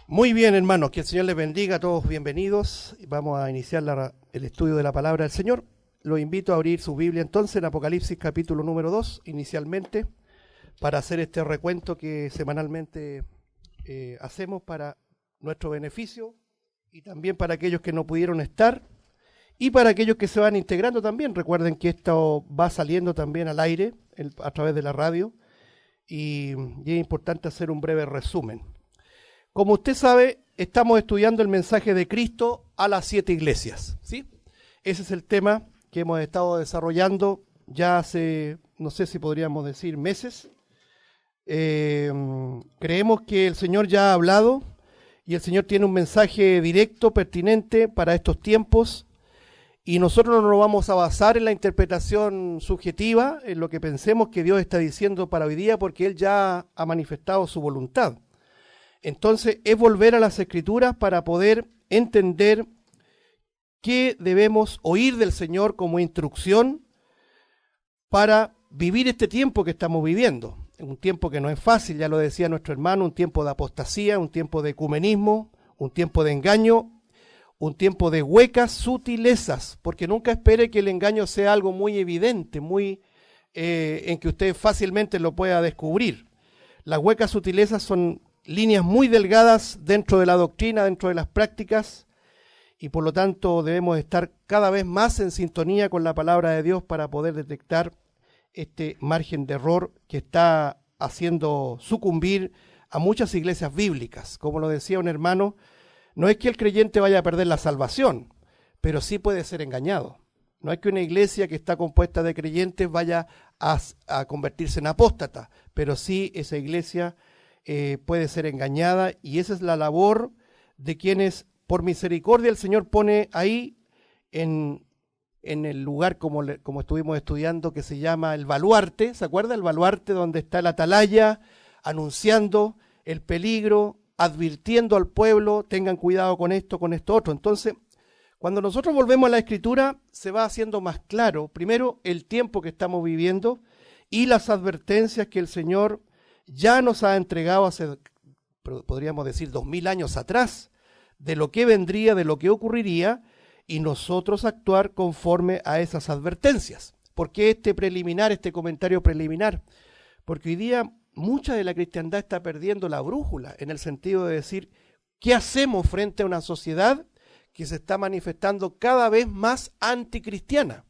Muy bien, hermanos, que el Señor les bendiga a todos, bienvenidos. Vamos a iniciar el estudio de la palabra del Señor. Los invito a abrir su Biblia entonces en Apocalipsis capítulo número 2, inicialmente, para hacer este recuento que semanalmente hacemos para nuestro beneficio y también para aquellos que no pudieron estar y para aquellos que se van integrando también. Recuerden que esto va saliendo también al aire a través de la radio y es importante hacer un breve resumen. Como usted sabe, estamos estudiando el mensaje de Cristo a las 7 iglesias, ¿sí? Ese es el tema que hemos estado desarrollando ya hace, no sé si podríamos decir, meses. Creemos que el Señor ya ha hablado y el Señor tiene un mensaje directo, pertinente para estos tiempos, y nosotros no nos vamos a basar en la interpretación subjetiva, en lo que pensemos que Dios está diciendo para hoy día, porque Él ya ha manifestado su voluntad. Entonces es volver a las Escrituras para poder entender qué debemos oír del Señor como instrucción para vivir este tiempo que estamos viviendo. Un tiempo que no es fácil, ya lo decía nuestro hermano, un tiempo de apostasía, un tiempo de ecumenismo, un tiempo de engaño, un tiempo de huecas sutilezas, porque nunca espere que el engaño sea algo muy evidente, en que usted fácilmente lo pueda descubrir. Las huecas sutilezas son líneas muy delgadas dentro de la doctrina, dentro de las prácticas, y por lo tanto debemos estar cada vez más en sintonía con la palabra de Dios para poder detectar este margen de error que está haciendo sucumbir a muchas iglesias bíblicas. Como lo decía un hermano, no es que el creyente vaya a perder la salvación, pero sí puede ser engañado. No es que una iglesia que está compuesta de creyentes vaya a convertirse en apóstata, pero sí esa iglesia puede ser engañada, y esa es la labor de quienes por misericordia el Señor pone ahí en el lugar como estuvimos estudiando, que se llama el baluarte. ¿Se acuerda? El baluarte donde está el atalaya anunciando el peligro, advirtiendo al pueblo, tengan cuidado con esto otro. Entonces, cuando nosotros volvemos a la Escritura, se va haciendo más claro, primero, el tiempo que estamos viviendo y las advertencias que el Señor ya nos ha entregado hace, podríamos decir, 2000 años atrás, de lo que vendría, de lo que ocurriría, y nosotros actuar conforme a esas advertencias. ¿Por qué este comentario preliminar? Porque hoy día mucha de la cristiandad está perdiendo la brújula, en el sentido de decir, ¿qué hacemos frente a una sociedad que se está manifestando cada vez más anticristiana?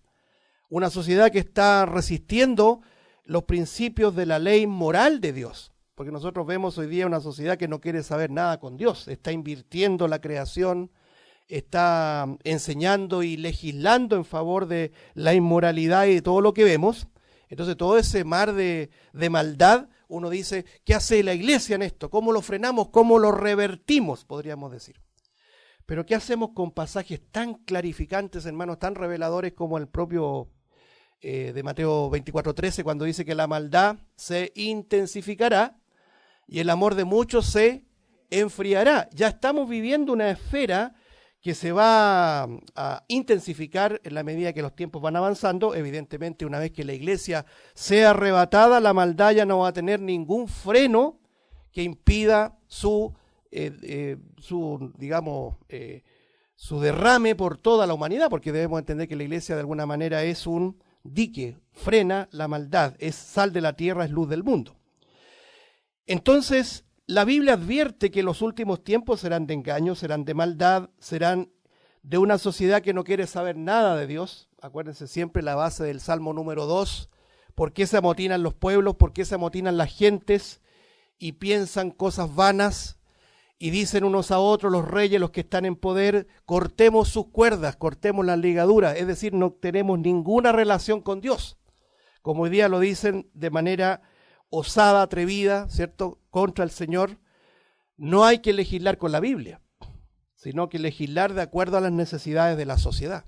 Una sociedad que está resistiendo los principios de la ley moral de Dios, porque nosotros vemos hoy día una sociedad que no quiere saber nada con Dios, está invirtiendo la creación, está enseñando y legislando en favor de la inmoralidad y de todo lo que vemos. Entonces todo ese mar de maldad, uno dice, ¿qué hace la iglesia en esto? ¿Cómo lo frenamos? ¿Cómo lo revertimos? Podríamos decir. Pero ¿qué hacemos con pasajes tan clarificantes, hermanos, tan reveladores como el propio de Mateo 24:13, cuando dice que la maldad se intensificará y el amor de muchos se enfriará? Ya estamos viviendo una esfera que se va a intensificar en la medida que los tiempos van avanzando. Evidentemente, una vez que la iglesia sea arrebatada, la maldad ya no va a tener ningún freno que impida su derrame por toda la humanidad, porque debemos entender que la iglesia de alguna manera es un dique, frena la maldad, es sal de la tierra, es luz del mundo. Entonces, la Biblia advierte que los últimos tiempos serán de engaño, serán de maldad, serán de una sociedad que no quiere saber nada de Dios. Acuérdense siempre la base del Salmo número 2, ¿por qué se amotinan los pueblos? ¿Por qué se amotinan las gentes? Y piensan cosas vanas, y dicen unos a otros, los reyes, los que están en poder, cortemos sus cuerdas, cortemos las ligaduras, es decir, no tenemos ninguna relación con Dios, como hoy día lo dicen de manera osada, atrevida, ¿cierto?, contra el Señor. No hay que legislar con la Biblia, sino que legislar de acuerdo a las necesidades de la sociedad.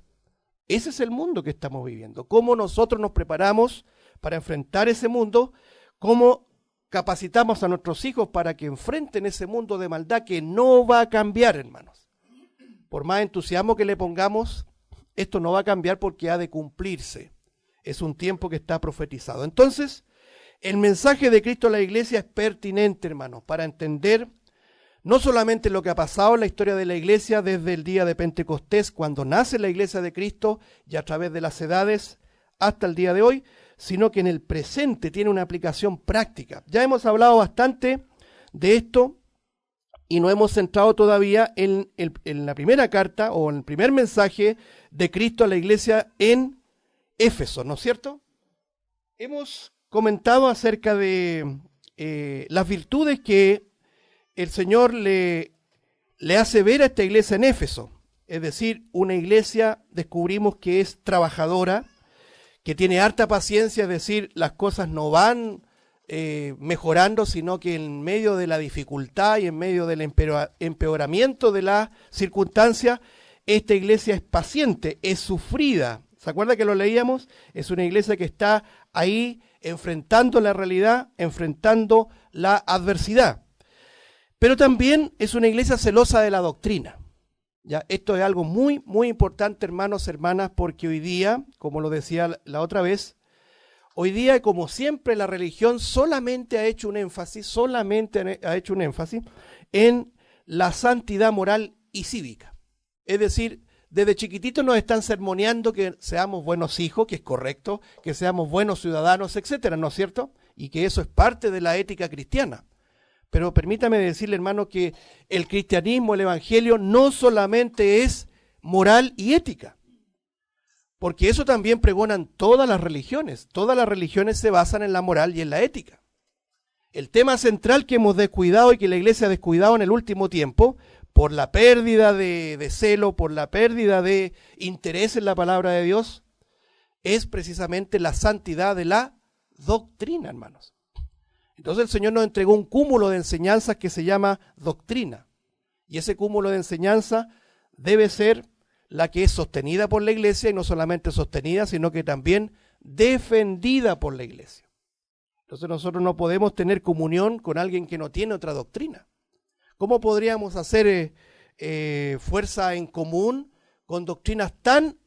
Ese es el mundo que estamos viviendo. ¿Cómo nosotros nos preparamos para enfrentar ese mundo? ¿Cómo capacitamos a nuestros hijos para que enfrenten ese mundo de maldad que no va a cambiar, hermanos? Por más entusiasmo que le pongamos, esto no va a cambiar porque ha de cumplirse. Es un tiempo que está profetizado. Entonces, el mensaje de Cristo a la iglesia es pertinente, hermanos, para entender no solamente lo que ha pasado en la historia de la iglesia desde el día de Pentecostés, cuando nace la iglesia de Cristo y a través de las edades hasta el día de hoy, sino que en el presente tiene una aplicación práctica. Ya hemos hablado bastante de esto y no hemos centrado todavía en la primera carta o en el primer mensaje de Cristo a la iglesia en Éfeso, ¿no es cierto? Hemos comentado acerca de las virtudes que el Señor le hace ver a esta iglesia en Éfeso. Es decir, una iglesia, descubrimos que es trabajadora, que tiene harta paciencia, es decir, las cosas no van mejorando, sino que en medio de la dificultad y en medio del empeoramiento de las circunstancias, esta iglesia es paciente, es sufrida. ¿Se acuerda que lo leíamos? Es una iglesia que está ahí enfrentando la realidad, enfrentando la adversidad. Pero también es una iglesia celosa de la doctrina. ¿Ya? Esto es algo muy, muy importante, hermanos, hermanas, porque hoy día, como lo decía la otra vez, hoy día, como siempre, la religión solamente ha hecho un énfasis en la santidad moral y cívica. Es decir, desde chiquititos nos están sermoneando que seamos buenos hijos, que es correcto, que seamos buenos ciudadanos, etcétera, ¿no es cierto? Y que eso es parte de la ética cristiana. Pero permítame decirle, hermano, que el cristianismo, el evangelio, no solamente es moral y ética, porque eso también pregonan todas las religiones. Todas las religiones se basan en la moral y en la ética. El tema central que hemos descuidado y que la iglesia ha descuidado en el último tiempo, por la pérdida de celo, por la pérdida de interés en la palabra de Dios, es precisamente la santidad de la doctrina, hermanos. Entonces el Señor nos entregó un cúmulo de enseñanzas que se llama doctrina. Y ese cúmulo de enseñanza debe ser la que es sostenida por la iglesia, y no solamente sostenida, sino que también defendida por la iglesia. Entonces nosotros no podemos tener comunión con alguien que no tiene otra doctrina. ¿Cómo podríamos hacer fuerza en común con doctrinas tan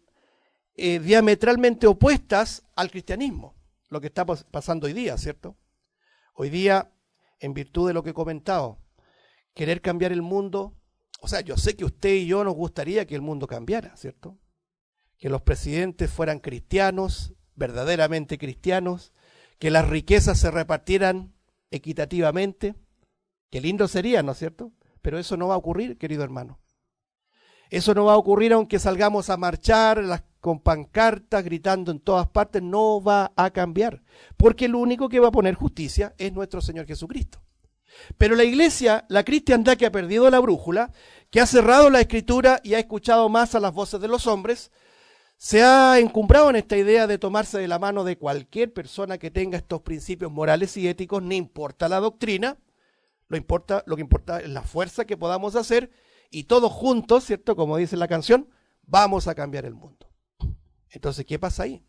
diametralmente opuestas al cristianismo? Lo que está pasando hoy día, ¿cierto? Hoy día, en virtud de lo que he comentado, querer cambiar el mundo, o sea, yo sé que usted y yo nos gustaría que el mundo cambiara, ¿cierto? Que los presidentes fueran cristianos, verdaderamente cristianos, que las riquezas se repartieran equitativamente. Qué lindo sería, ¿no es cierto? Pero eso no va a ocurrir, querido hermano. Eso no va a ocurrir aunque salgamos a marchar con pancartas, gritando en todas partes, no va a cambiar. Porque lo único que va a poner justicia es nuestro Señor Jesucristo. Pero la iglesia, la cristiandad que ha perdido la brújula, que ha cerrado la escritura y ha escuchado más a las voces de los hombres, se ha encumbrado en esta idea de tomarse de la mano de cualquier persona que tenga estos principios morales y éticos, no importa la doctrina, lo que importa es la fuerza que podamos hacer, y todos juntos, ¿cierto? Como dice la canción, vamos a cambiar el mundo. Entonces, ¿qué pasa ahí?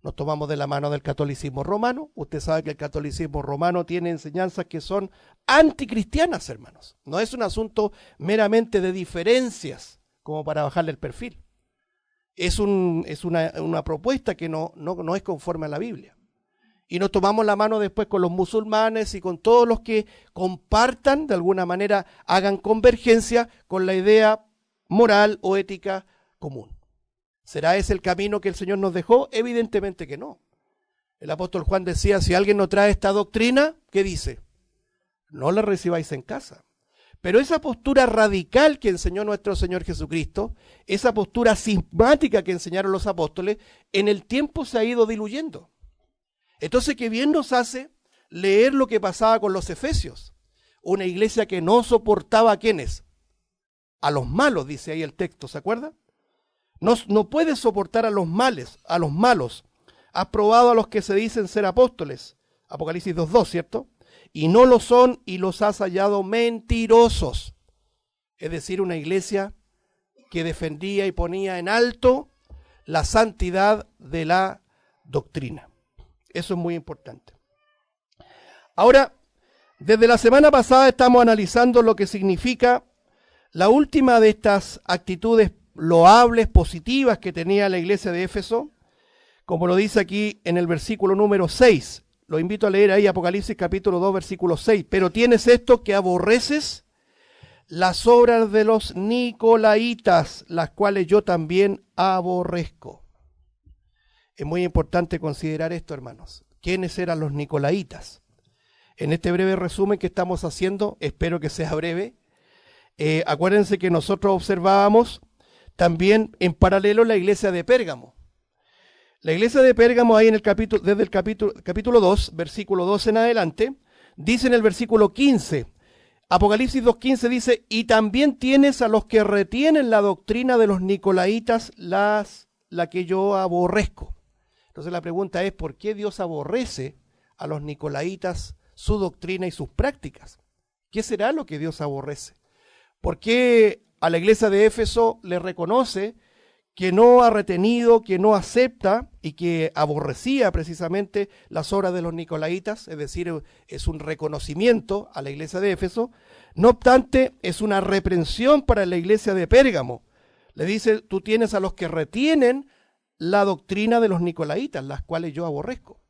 Nos tomamos de la mano del catolicismo romano. Usted sabe que el catolicismo romano tiene enseñanzas que son anticristianas, hermanos. No es un asunto meramente de diferencias, como para bajarle el perfil. Es una propuesta que no es conforme a la Biblia. Y nos tomamos la mano después con los musulmanes y con todos los que compartan, de alguna manera, hagan convergencia con la idea moral o ética común. ¿Será ese el camino que el Señor nos dejó? Evidentemente que no. El apóstol Juan decía, si alguien no trae esta doctrina, ¿qué dice? No la recibáis en casa. Pero esa postura radical que enseñó nuestro Señor Jesucristo, esa postura cismática que enseñaron los apóstoles, en el tiempo se ha ido diluyendo. Entonces, qué bien nos hace leer lo que pasaba con los efesios. Una iglesia que no soportaba a ¿quiénes? A los malos, dice ahí el texto, ¿se acuerda? No puede soportar a los malos. Has probado a los que se dicen ser apóstoles. Apocalipsis 2:2, ¿cierto? Y no lo son y los has hallado mentirosos. Es decir, una iglesia que defendía y ponía en alto la santidad de la doctrina. Eso es muy importante. Ahora, desde la semana pasada estamos analizando lo que significa la última de estas actitudes loables, positivas que tenía la iglesia de Éfeso, como lo dice aquí en el versículo número 6. Lo invito a leer ahí, Apocalipsis capítulo 2, versículo 6. Pero tienes esto que aborreces las obras de los nicolaitas, las cuales yo también aborrezco. Es muy importante considerar esto, hermanos. ¿Quiénes eran los nicolaitas? En este breve resumen que estamos haciendo, espero que sea breve, acuérdense que nosotros observábamos también en paralelo la iglesia de Pérgamo. La iglesia de Pérgamo, ahí en el capítulo, desde el capítulo 2, versículo 2 en adelante, dice en el versículo 15, Apocalipsis 2.15 dice, y también tienes a los que retienen la doctrina de los nicolaitas, la que yo aborrezco. Entonces la pregunta es, ¿por qué Dios aborrece a los nicolaitas su doctrina y sus prácticas? ¿Qué será lo que Dios aborrece? ¿Por qué a la iglesia de Éfeso le reconoce que no ha retenido, que no acepta y que aborrecía precisamente las obras de los nicolaitas? Es decir, es un reconocimiento a la iglesia de Éfeso. No obstante, es una reprensión para la iglesia de Pérgamo. Le dice, tú tienes a los que retienen la doctrina de los nicolaitas, las cuales yo aborrezco.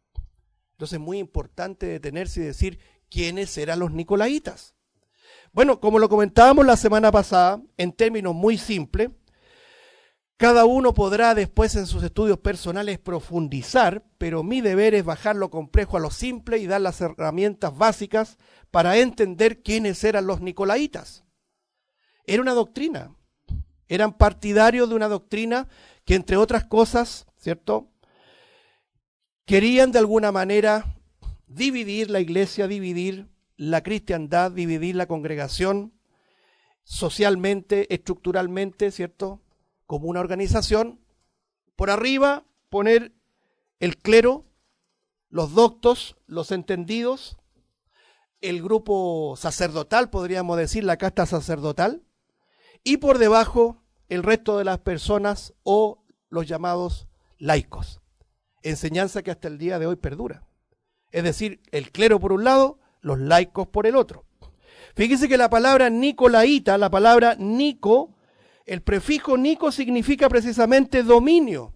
Entonces es muy importante detenerse y decir, ¿quiénes eran los nicolaitas? Bueno, como lo comentábamos la semana pasada, en términos muy simples, cada uno podrá después en sus estudios personales profundizar, pero mi deber es bajar lo complejo a lo simple y dar las herramientas básicas para entender quiénes eran los nicolaitas. Era una doctrina, eran partidarios de una doctrina que, entre otras cosas, ¿cierto?, querían de alguna manera dividir la iglesia, dividir la cristiandad, dividir la congregación socialmente, estructuralmente, ¿cierto?, como una organización. Por arriba poner el clero, los doctos, los entendidos, el grupo sacerdotal, podríamos decir, la casta sacerdotal, y por debajo el resto de las personas o los llamados laicos. Enseñanza que hasta el día de hoy perdura. Es decir, el clero por un lado, los laicos por el otro. Fíjese que la palabra nicolaíta, la palabra nico, el prefijo nico significa precisamente dominio.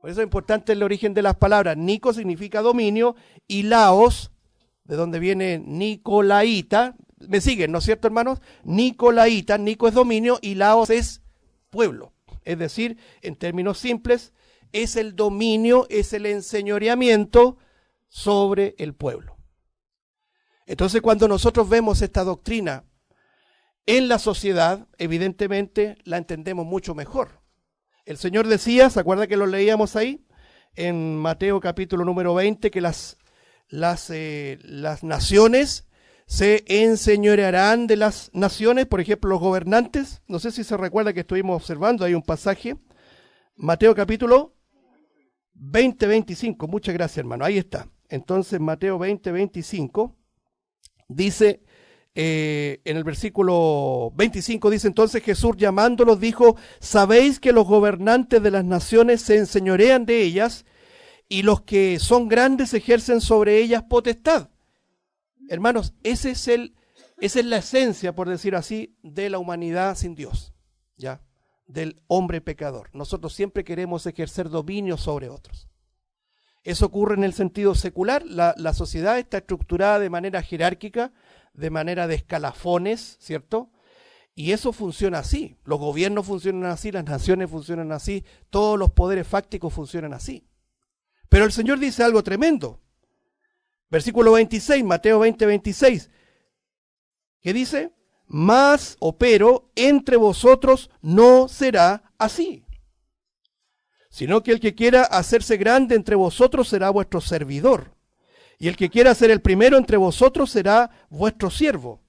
Por eso es importante el origen de las palabras. Nico significa dominio y laos, de donde viene nicolaíta. ¿Me siguen, no es cierto, hermanos? Nicolaíta, nico es dominio y laos es pueblo. Es decir, en términos simples, es el dominio, es el enseñoreamiento sobre el pueblo. Entonces, cuando nosotros vemos esta doctrina en la sociedad, evidentemente la entendemos mucho mejor. El Señor decía, ¿se acuerda que lo leíamos ahí? En Mateo capítulo número 20, que las naciones se enseñorearán de las naciones, por ejemplo, los gobernantes. No sé si se recuerda que estuvimos observando, hay un pasaje, Mateo capítulo 20, 25, muchas gracias, hermano, ahí está. Entonces, Mateo 20, 25, dice, en el versículo 25 dice, entonces Jesús llamándolos dijo, sabéis que los gobernantes de las naciones se enseñorean de ellas y los que son grandes ejercen sobre ellas potestad. Hermanos, esa es la esencia, por decir así, de la humanidad sin Dios, ¿ya? Del hombre pecador. Nosotros siempre queremos ejercer dominio sobre otros. Eso ocurre en el sentido secular. La sociedad está estructurada de manera jerárquica, de manera de escalafones, ¿cierto? Y eso funciona así. Los gobiernos funcionan así, las naciones funcionan así, todos los poderes fácticos funcionan así. Pero el Señor dice algo tremendo. Versículo 26, Mateo 20, 26. ¿Qué dice? Mas, o pero, entre vosotros no será así, sino que el que quiera hacerse grande entre vosotros será vuestro servidor, y el que quiera ser el primero entre vosotros será vuestro siervo.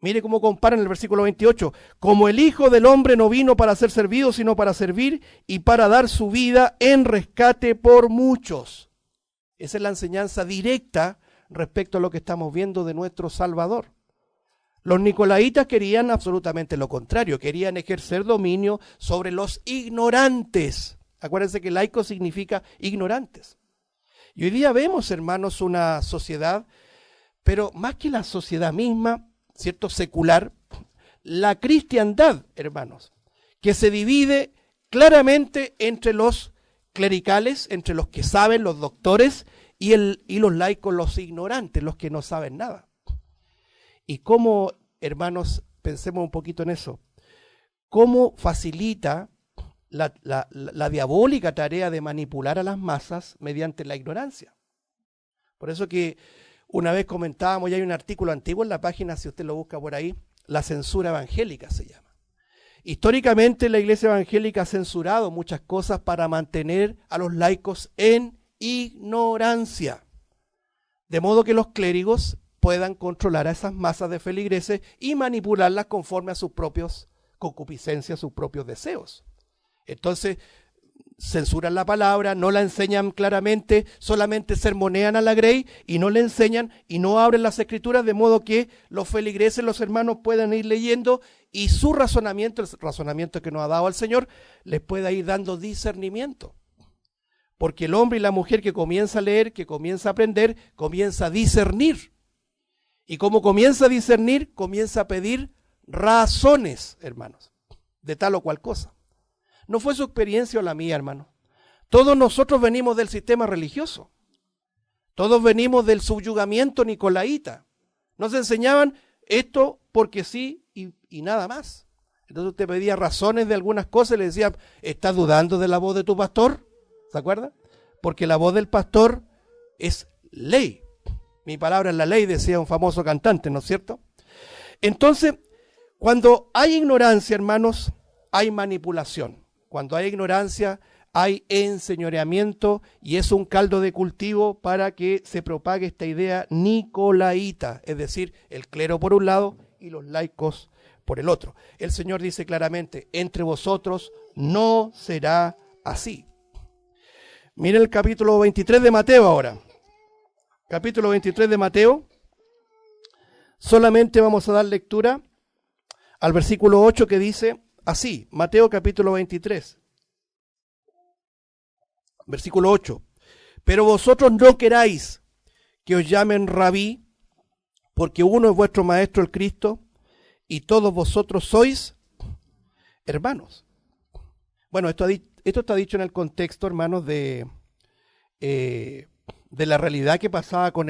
Mire cómo comparan el versículo 28. Como el Hijo del Hombre no vino para ser servido, sino para servir y para dar su vida en rescate por muchos. Esa es la enseñanza directa respecto a lo que estamos viendo de nuestro Salvador. Los nicolaitas querían absolutamente lo contrario, querían ejercer dominio sobre los ignorantes. Acuérdense que laico significa ignorantes. Y hoy día vemos, hermanos, una sociedad, pero más que la sociedad misma, ¿cierto?, secular, la cristiandad, hermanos, que se divide claramente entre los clericales, entre los que saben, los doctores, y los laicos, los ignorantes, los que no saben nada. Y cómo, hermanos, pensemos un poquito en eso. ¿Cómo facilita la diabólica tarea de manipular a las masas mediante la ignorancia? Por eso que una vez comentábamos, y hay un artículo antiguo en la página, si usted lo busca por ahí, la censura evangélica se llama. Históricamente la iglesia evangélica ha censurado muchas cosas para mantener a los laicos en ignorancia, de modo que los clérigos puedan controlar a esas masas de feligreses y manipularlas conforme a sus propios concupiscencias, sus propios deseos. Entonces, censuran la palabra, no la enseñan claramente, solamente sermonean a la grey y no le enseñan y no abren las escrituras, de modo que los feligreses, los hermanos puedan ir leyendo y su razonamiento, el razonamiento que nos ha dado el Señor, les pueda ir dando discernimiento. Porque el hombre y la mujer que comienza a leer, que comienza a aprender, comienza a discernir. Y como comienza a discernir, comienza a pedir razones, hermanos, de tal o cual cosa. No fue su experiencia o la mía, hermano. Todos nosotros venimos del sistema religioso. Todos venimos del subyugamiento nicolaíta. Nos enseñaban esto porque sí y nada más. Entonces usted pedía razones de algunas cosas y le decía, ¿estás dudando de la voz de tu pastor? ¿Se acuerda? Porque la voz del pastor es ley. Mi palabra es la ley, decía un famoso cantante, ¿no es cierto? Entonces, cuando hay ignorancia, hermanos, hay manipulación. Cuando hay ignorancia, hay enseñoreamiento y es un caldo de cultivo para que se propague esta idea nicolaíta, es decir, el clero por un lado y los laicos por el otro. El Señor dice claramente, entre vosotros no será así. Miren el capítulo 23 de Mateo ahora. Capítulo 23 de Mateo. Solamente vamos a dar lectura al versículo 8 que dice así, Mateo capítulo 23. Versículo 8. Pero vosotros no queráis que os llamen rabí, porque uno es vuestro maestro el Cristo, y todos vosotros sois hermanos. Bueno, esto está dicho en el contexto, hermanos, de la realidad que pasaba con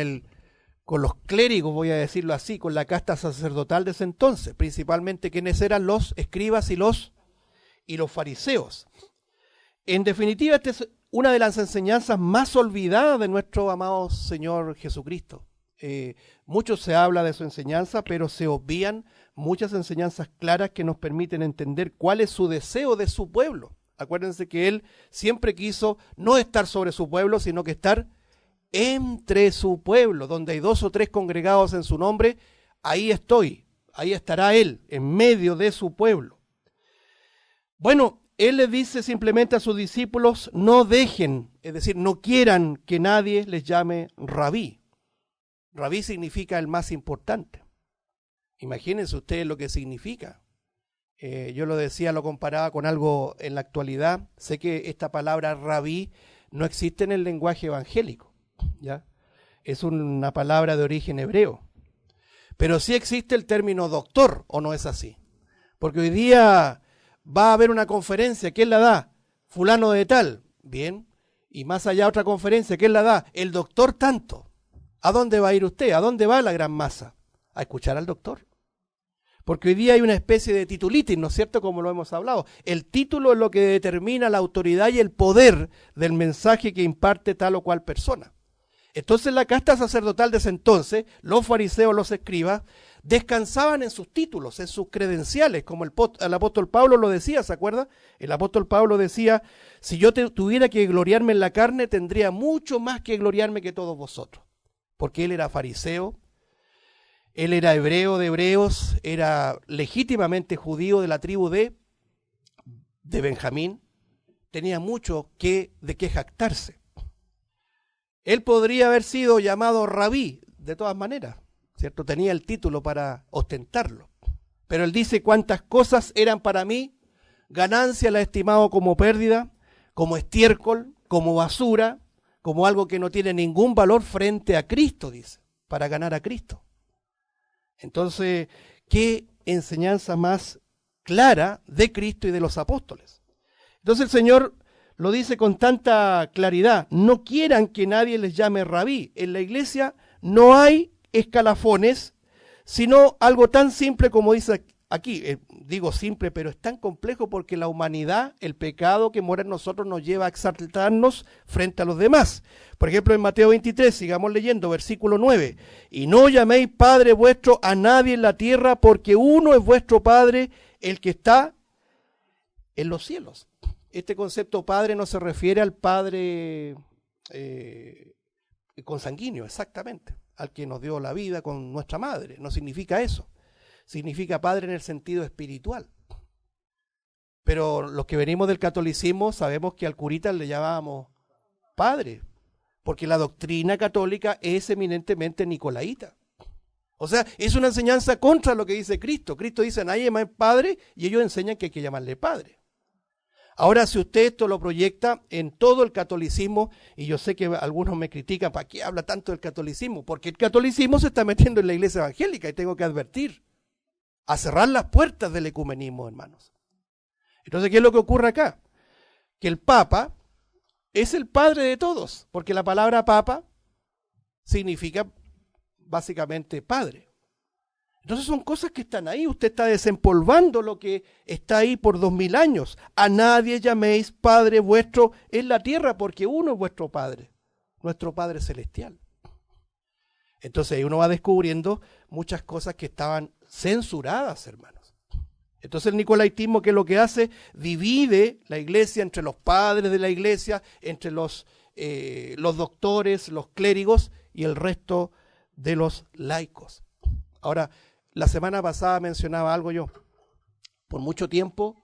los clérigos, voy a decirlo así, con la casta sacerdotal de ese entonces, principalmente quienes eran los escribas y los fariseos. En definitiva, esta es una de las enseñanzas más olvidadas de nuestro amado Señor Jesucristo. Mucho se habla de su enseñanza, pero se obvian muchas enseñanzas claras que nos permiten entender cuál es su deseo de su pueblo. Acuérdense que Él siempre quiso no estar sobre su pueblo, sino que estar entre su pueblo, donde hay 2 o 3 congregados en su nombre, ahí estoy, ahí estará Él, en medio de su pueblo. Bueno, Él le dice simplemente a sus discípulos, no dejen, es decir, no quieran que nadie les llame rabí. Rabí significa el más importante. Imagínense ustedes lo que significa. Yo lo decía, lo comparaba con algo en la actualidad. Sé que esta palabra rabí no existe en el lenguaje evangélico, ¿ya? Es una palabra de origen hebreo. Pero sí existe el término doctor, ¿o no es así? Porque hoy día va a haber una conferencia, ¿quién la da? Fulano de tal, bien. Y más allá otra conferencia, ¿quién la da? El doctor tanto. ¿A dónde va a ir usted? ¿A dónde va la gran masa? A escuchar al doctor. Porque hoy día hay una especie de titulitis, ¿no es cierto? Como lo hemos hablado. El título es lo que determina la autoridad y el poder del mensaje que imparte tal o cual persona. Entonces la casta sacerdotal de ese entonces, los fariseos, los escribas, descansaban en sus títulos, en sus credenciales, como el apóstol Pablo lo decía, ¿se acuerda? El apóstol Pablo decía, si yo tuviera que gloriarme en la carne, tendría mucho más que gloriarme que todos vosotros. Porque él era fariseo, él era hebreo de hebreos, era legítimamente judío de la tribu de Benjamín, tenía mucho de qué jactarse. Él podría haber sido llamado rabí, de todas maneras, ¿cierto? Tenía el título para ostentarlo. Pero él dice cuántas cosas eran para mí, ganancia la he estimado como pérdida, como estiércol, como basura, como algo que no tiene ningún valor frente a Cristo, dice, para ganar a Cristo. Entonces, ¿qué enseñanza más clara de Cristo y de los apóstoles? Entonces el Señor lo dice con tanta claridad, no quieran que nadie les llame rabí. En la iglesia no hay escalafones, sino algo tan simple como dice aquí, digo simple, pero es tan complejo porque la humanidad, el pecado que mora en nosotros nos lleva a exaltarnos frente a los demás. Por ejemplo, en Mateo 23, sigamos leyendo, versículo 9. Y no llaméis Padre vuestro a nadie en la tierra, porque uno es vuestro Padre, el que está en los cielos. Este concepto Padre no se refiere al Padre consanguíneo, exactamente, al que nos dio la vida con nuestra madre. No significa eso. Significa Padre en el sentido espiritual. Pero los que venimos del catolicismo sabemos que al curita le llamábamos Padre, porque la doctrina católica es eminentemente nicolaíta. O sea, es una enseñanza contra lo que dice Cristo. Cristo dice, nadie llama Padre, y ellos enseñan que hay que llamarle Padre. Ahora, si usted esto lo proyecta en todo el catolicismo, y yo sé que algunos me critican, ¿para qué habla tanto del catolicismo? Porque el catolicismo se está metiendo en la iglesia evangélica, y tengo que advertir, a cerrar las puertas del ecumenismo, hermanos. Entonces, ¿qué es lo que ocurre acá? Que el Papa es el padre de todos, porque la palabra Papa significa básicamente padre. Entonces son cosas que están ahí, usted está desempolvando lo que está ahí por 2000 años. A nadie llaméis Padre vuestro en la tierra, porque uno es vuestro Padre, nuestro Padre celestial. Entonces ahí uno va descubriendo muchas cosas que estaban censuradas, hermanos. Entonces el nicolaitismo, ¿qué es lo que hace? Divide la iglesia entre los padres de la iglesia, entre los doctores, los clérigos y el resto de los laicos. Ahora, la semana pasada mencionaba algo yo. Por mucho tiempo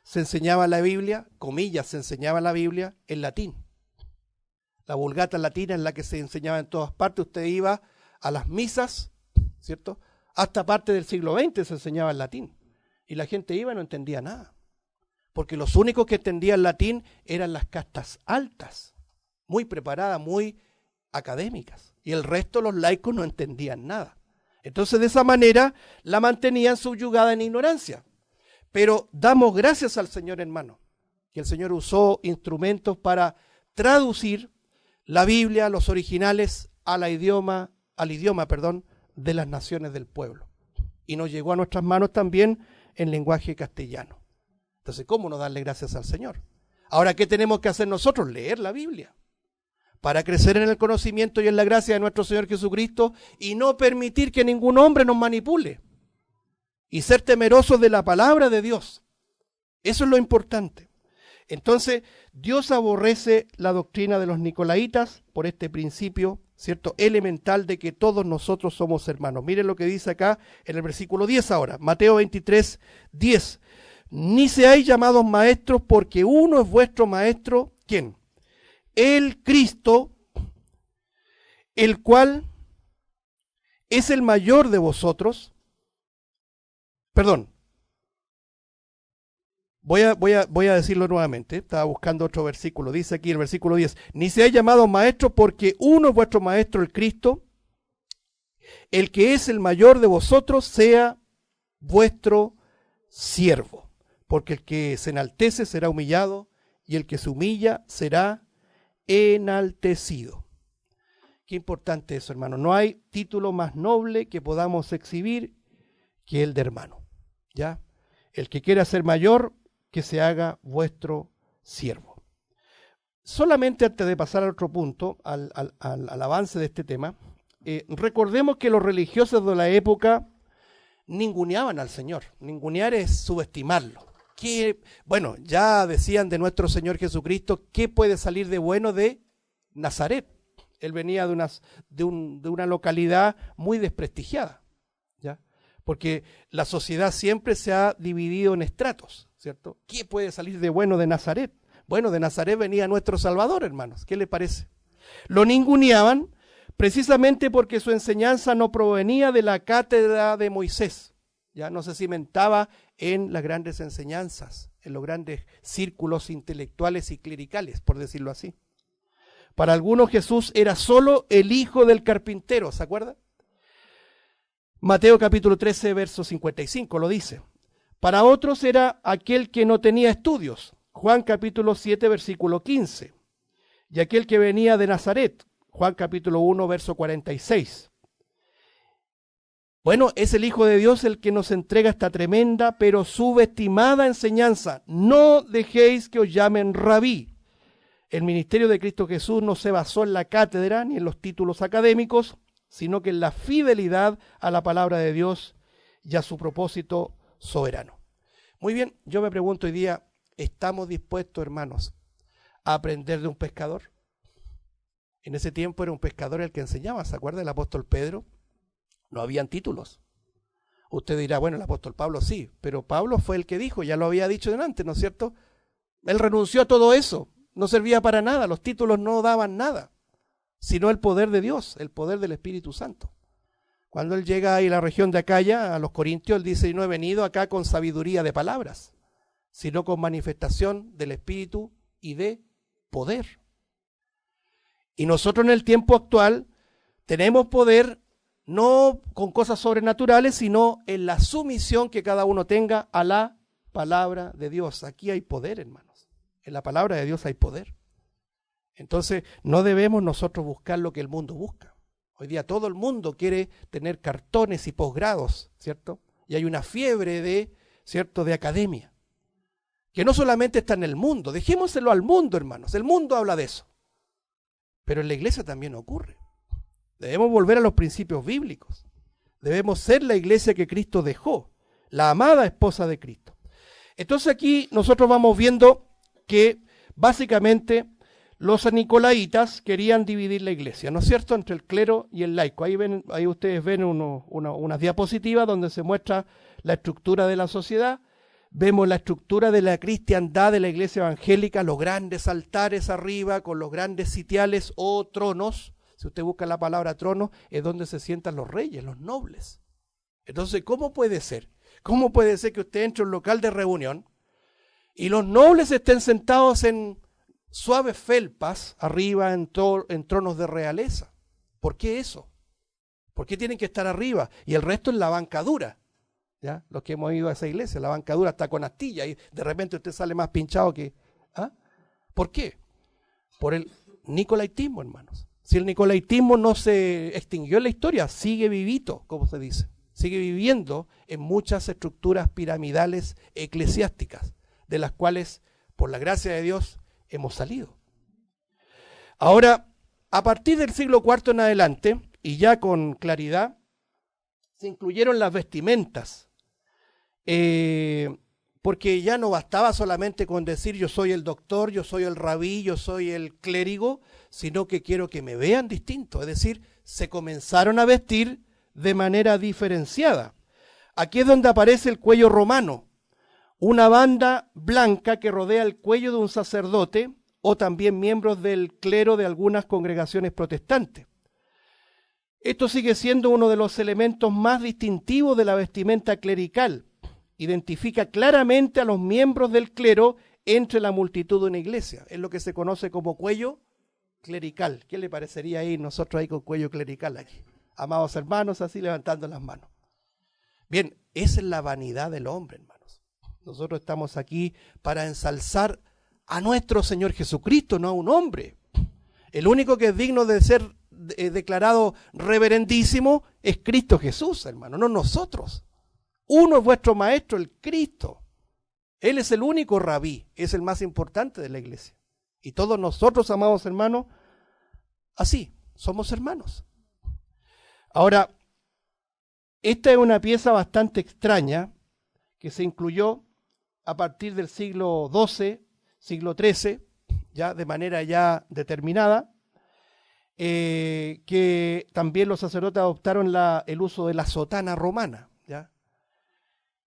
se enseñaba la Biblia, comillas, se enseñaba la Biblia en latín. La Vulgata latina es la que se enseñaba en todas partes. Usted iba a las misas, ¿cierto? Hasta parte del siglo XX se enseñaba en latín. Y la gente iba y no entendía nada. Porque los únicos que entendían latín eran las castas altas, muy preparadas, muy académicas. Y el resto, los laicos, no entendían nada. Entonces, de esa manera, la mantenían subyugada en ignorancia. Pero damos gracias al Señor, hermano, que el Señor usó instrumentos para traducir la Biblia, los originales, al idioma, de las naciones del pueblo. Y nos llegó a nuestras manos también en lenguaje castellano. Entonces, ¿cómo no darle gracias al Señor? Ahora, ¿qué tenemos que hacer nosotros? Leer la Biblia, para crecer en el conocimiento y en la gracia de nuestro Señor Jesucristo y no permitir que ningún hombre nos manipule y ser temerosos de la palabra de Dios. Eso es lo importante. Entonces, Dios aborrece la doctrina de los nicolaitas por este principio, ¿cierto?, elemental de que todos nosotros somos hermanos. Miren lo que dice acá en el versículo 10 ahora, Mateo 23, 10. Ni seáis llamados maestros, porque uno es vuestro maestro, ¿quién? El Cristo, el cual es el mayor de vosotros. Perdón, voy a decirlo nuevamente, estaba buscando otro versículo, dice aquí el versículo 10, ni seáis llamados maestros, porque uno es vuestro maestro, el Cristo, el que es el mayor de vosotros sea vuestro siervo, porque el que se enaltece será humillado, y el que se humilla será enaltecido. Qué importante eso, hermano. No hay título más noble que podamos exhibir que el de hermano. ¿Ya? El que quiera ser mayor, que se haga vuestro siervo. Solamente antes de pasar al otro punto, al avance de este tema, recordemos que los religiosos de la época ninguneaban al Señor. Ningunear es subestimarlo. Bueno, ya decían de nuestro Señor Jesucristo, ¿qué puede salir de bueno de Nazaret? Él venía de una localidad muy desprestigiada, ¿ya? Porque la sociedad siempre se ha dividido en estratos, ¿cierto? ¿Qué puede salir de bueno de Nazaret? Bueno, de Nazaret venía nuestro Salvador, hermanos. ¿Qué le parece? Lo ninguneaban precisamente porque su enseñanza no provenía de la cátedra de Moisés. Ya no se cimentaba en las grandes enseñanzas, en los grandes círculos intelectuales y clericales, por decirlo así. Para algunos Jesús era solo el hijo del carpintero, ¿se acuerdan? Mateo capítulo 13, verso 55 lo dice. Para otros era aquel que no tenía estudios, Juan capítulo 7, versículo 15. Y aquel que venía de Nazaret, Juan capítulo 1, verso 46. Bueno, es el Hijo de Dios el que nos entrega esta tremenda pero subestimada enseñanza. No dejéis que os llamen rabí. El ministerio de Cristo Jesús no se basó en la cátedra ni en los títulos académicos, sino que en la fidelidad a la palabra de Dios y a su propósito soberano. Muy bien, yo me pregunto hoy día, ¿estamos dispuestos, hermanos, a aprender de un pescador? En ese tiempo era un pescador el que enseñaba, ¿se acuerda del apóstol Pedro? No habían títulos. Usted dirá, bueno, el apóstol Pablo sí, pero Pablo fue el que dijo, ya lo había dicho delante, ¿no es cierto? Él renunció a todo eso, no servía para nada, los títulos no daban nada, sino el poder de Dios, el poder del Espíritu Santo. Cuando él llega ahí a la región de Acaya, a los Corintios, él dice, no he venido acá con sabiduría de palabras, sino con manifestación del Espíritu y de poder. Y nosotros en el tiempo actual tenemos poder no con cosas sobrenaturales, sino en la sumisión que cada uno tenga a la palabra de Dios. Aquí hay poder, hermanos. En la palabra de Dios hay poder. Entonces, no debemos nosotros buscar lo que el mundo busca. Hoy día todo el mundo quiere tener cartones y posgrados, ¿cierto? Y hay una fiebre de, ¿cierto?, de academia, que no solamente está en el mundo. Dejémoselo al mundo, hermanos. El mundo habla de eso. Pero en la iglesia también ocurre. Debemos volver a los principios bíblicos. Debemos ser la iglesia que Cristo dejó, la amada esposa de Cristo. Entonces aquí nosotros vamos viendo que básicamente los nicolaitas querían dividir la iglesia, ¿no es cierto?, entre el clero y el laico. Ahí ustedes ven unas diapositivas donde se muestra la estructura de la sociedad. Vemos la estructura de la cristiandad de la iglesia evangélica, los grandes altares arriba con los grandes sitiales o tronos. Si usted busca la palabra trono, es donde se sientan los reyes, los nobles. Entonces, ¿cómo puede ser? ¿Cómo puede ser que usted entre a un local de reunión y los nobles estén sentados en suaves felpas arriba en tronos de realeza? ¿Por qué eso? ¿Por qué tienen que estar arriba? Y el resto en la bancadura. ¿Ya? Los que hemos ido a esa iglesia, la bancadura está con astilla y de repente usted sale más pinchado que... ¿Ah? ¿Por qué? Por el nicolaitismo, hermanos. Si el nicolaitismo no se extinguió en la historia, sigue vivito, como se dice. Sigue viviendo en muchas estructuras piramidales eclesiásticas, de las cuales, por la gracia de Dios, hemos salido. Ahora, a partir del siglo IV en adelante, y ya con claridad, se incluyeron las vestimentas, porque ya no bastaba solamente con decir yo soy el doctor, yo soy el rabí, yo soy el clérigo, sino que quiero que me vean distinto. Es decir, se comenzaron a vestir de manera diferenciada. Aquí es donde aparece el cuello romano, una banda blanca que rodea el cuello de un sacerdote o también miembros del clero de algunas congregaciones protestantes. Esto sigue siendo uno de los elementos más distintivos de la vestimenta clerical. Identifica claramente a los miembros del clero entre la multitud de una iglesia. Es lo que se conoce como cuello clerical. ¿Qué le parecería ahí nosotros ahí con cuello clerical aquí? Amados hermanos, así levantando las manos. Bien, esa es la vanidad del hombre, hermanos. Nosotros estamos aquí para ensalzar a nuestro Señor Jesucristo, no a un hombre. El único que es digno de ser declarado reverendísimo es Cristo Jesús, hermano, no nosotros. Uno es vuestro maestro, el Cristo. Él es el único rabí, es el más importante de la iglesia. Y todos nosotros, amados hermanos, así, somos hermanos. Ahora, esta es una pieza bastante extraña que se incluyó a partir del siglo XII, siglo XIII, ya de manera ya determinada, que también los sacerdotes adoptaron el uso de la sotana romana, ¿ya?,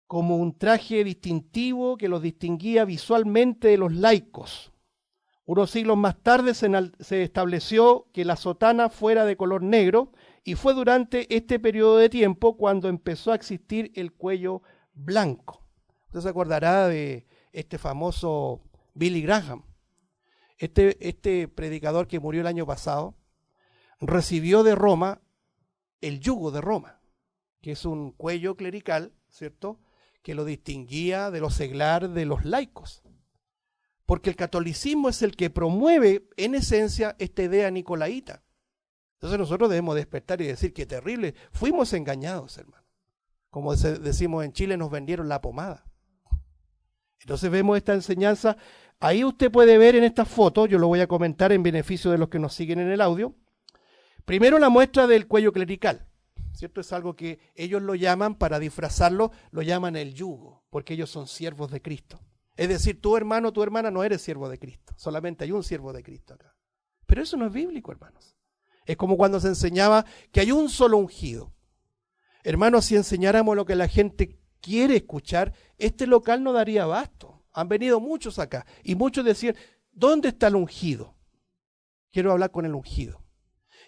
como un traje distintivo que los distinguía visualmente de los laicos. Unos siglos más tarde se estableció que la sotana fuera de color negro y fue durante este periodo de tiempo cuando empezó a existir el cuello blanco. Usted se acordará de este famoso Billy Graham. Este predicador que murió el año pasado recibió de Roma el yugo de Roma, que es un cuello clerical, ¿cierto?, que lo distinguía de los seglar de los laicos. Porque el catolicismo es el que promueve en esencia esta idea nicolaíta. Entonces nosotros debemos despertar y decir que terrible, fuimos engañados, hermano. Como decimos en Chile, nos vendieron la pomada. Entonces vemos esta enseñanza. Ahí usted puede ver en estas fotos, yo lo voy a comentar en beneficio de los que nos siguen en el audio. Primero la muestra del cuello clerical, ¿cierto? Es algo que ellos lo llaman, para disfrazarlo, lo llaman el yugo, porque ellos son siervos de Cristo. Es decir, tu hermano, tu hermana no eres siervo de Cristo, solamente hay un siervo de Cristo acá. Pero eso no es bíblico, hermanos. Es como cuando se enseñaba que hay un solo ungido. Hermanos, si enseñáramos lo que la gente quiere escuchar, este local no daría abasto. Han venido muchos acá y muchos decían, ¿dónde está el ungido? Quiero hablar con el ungido.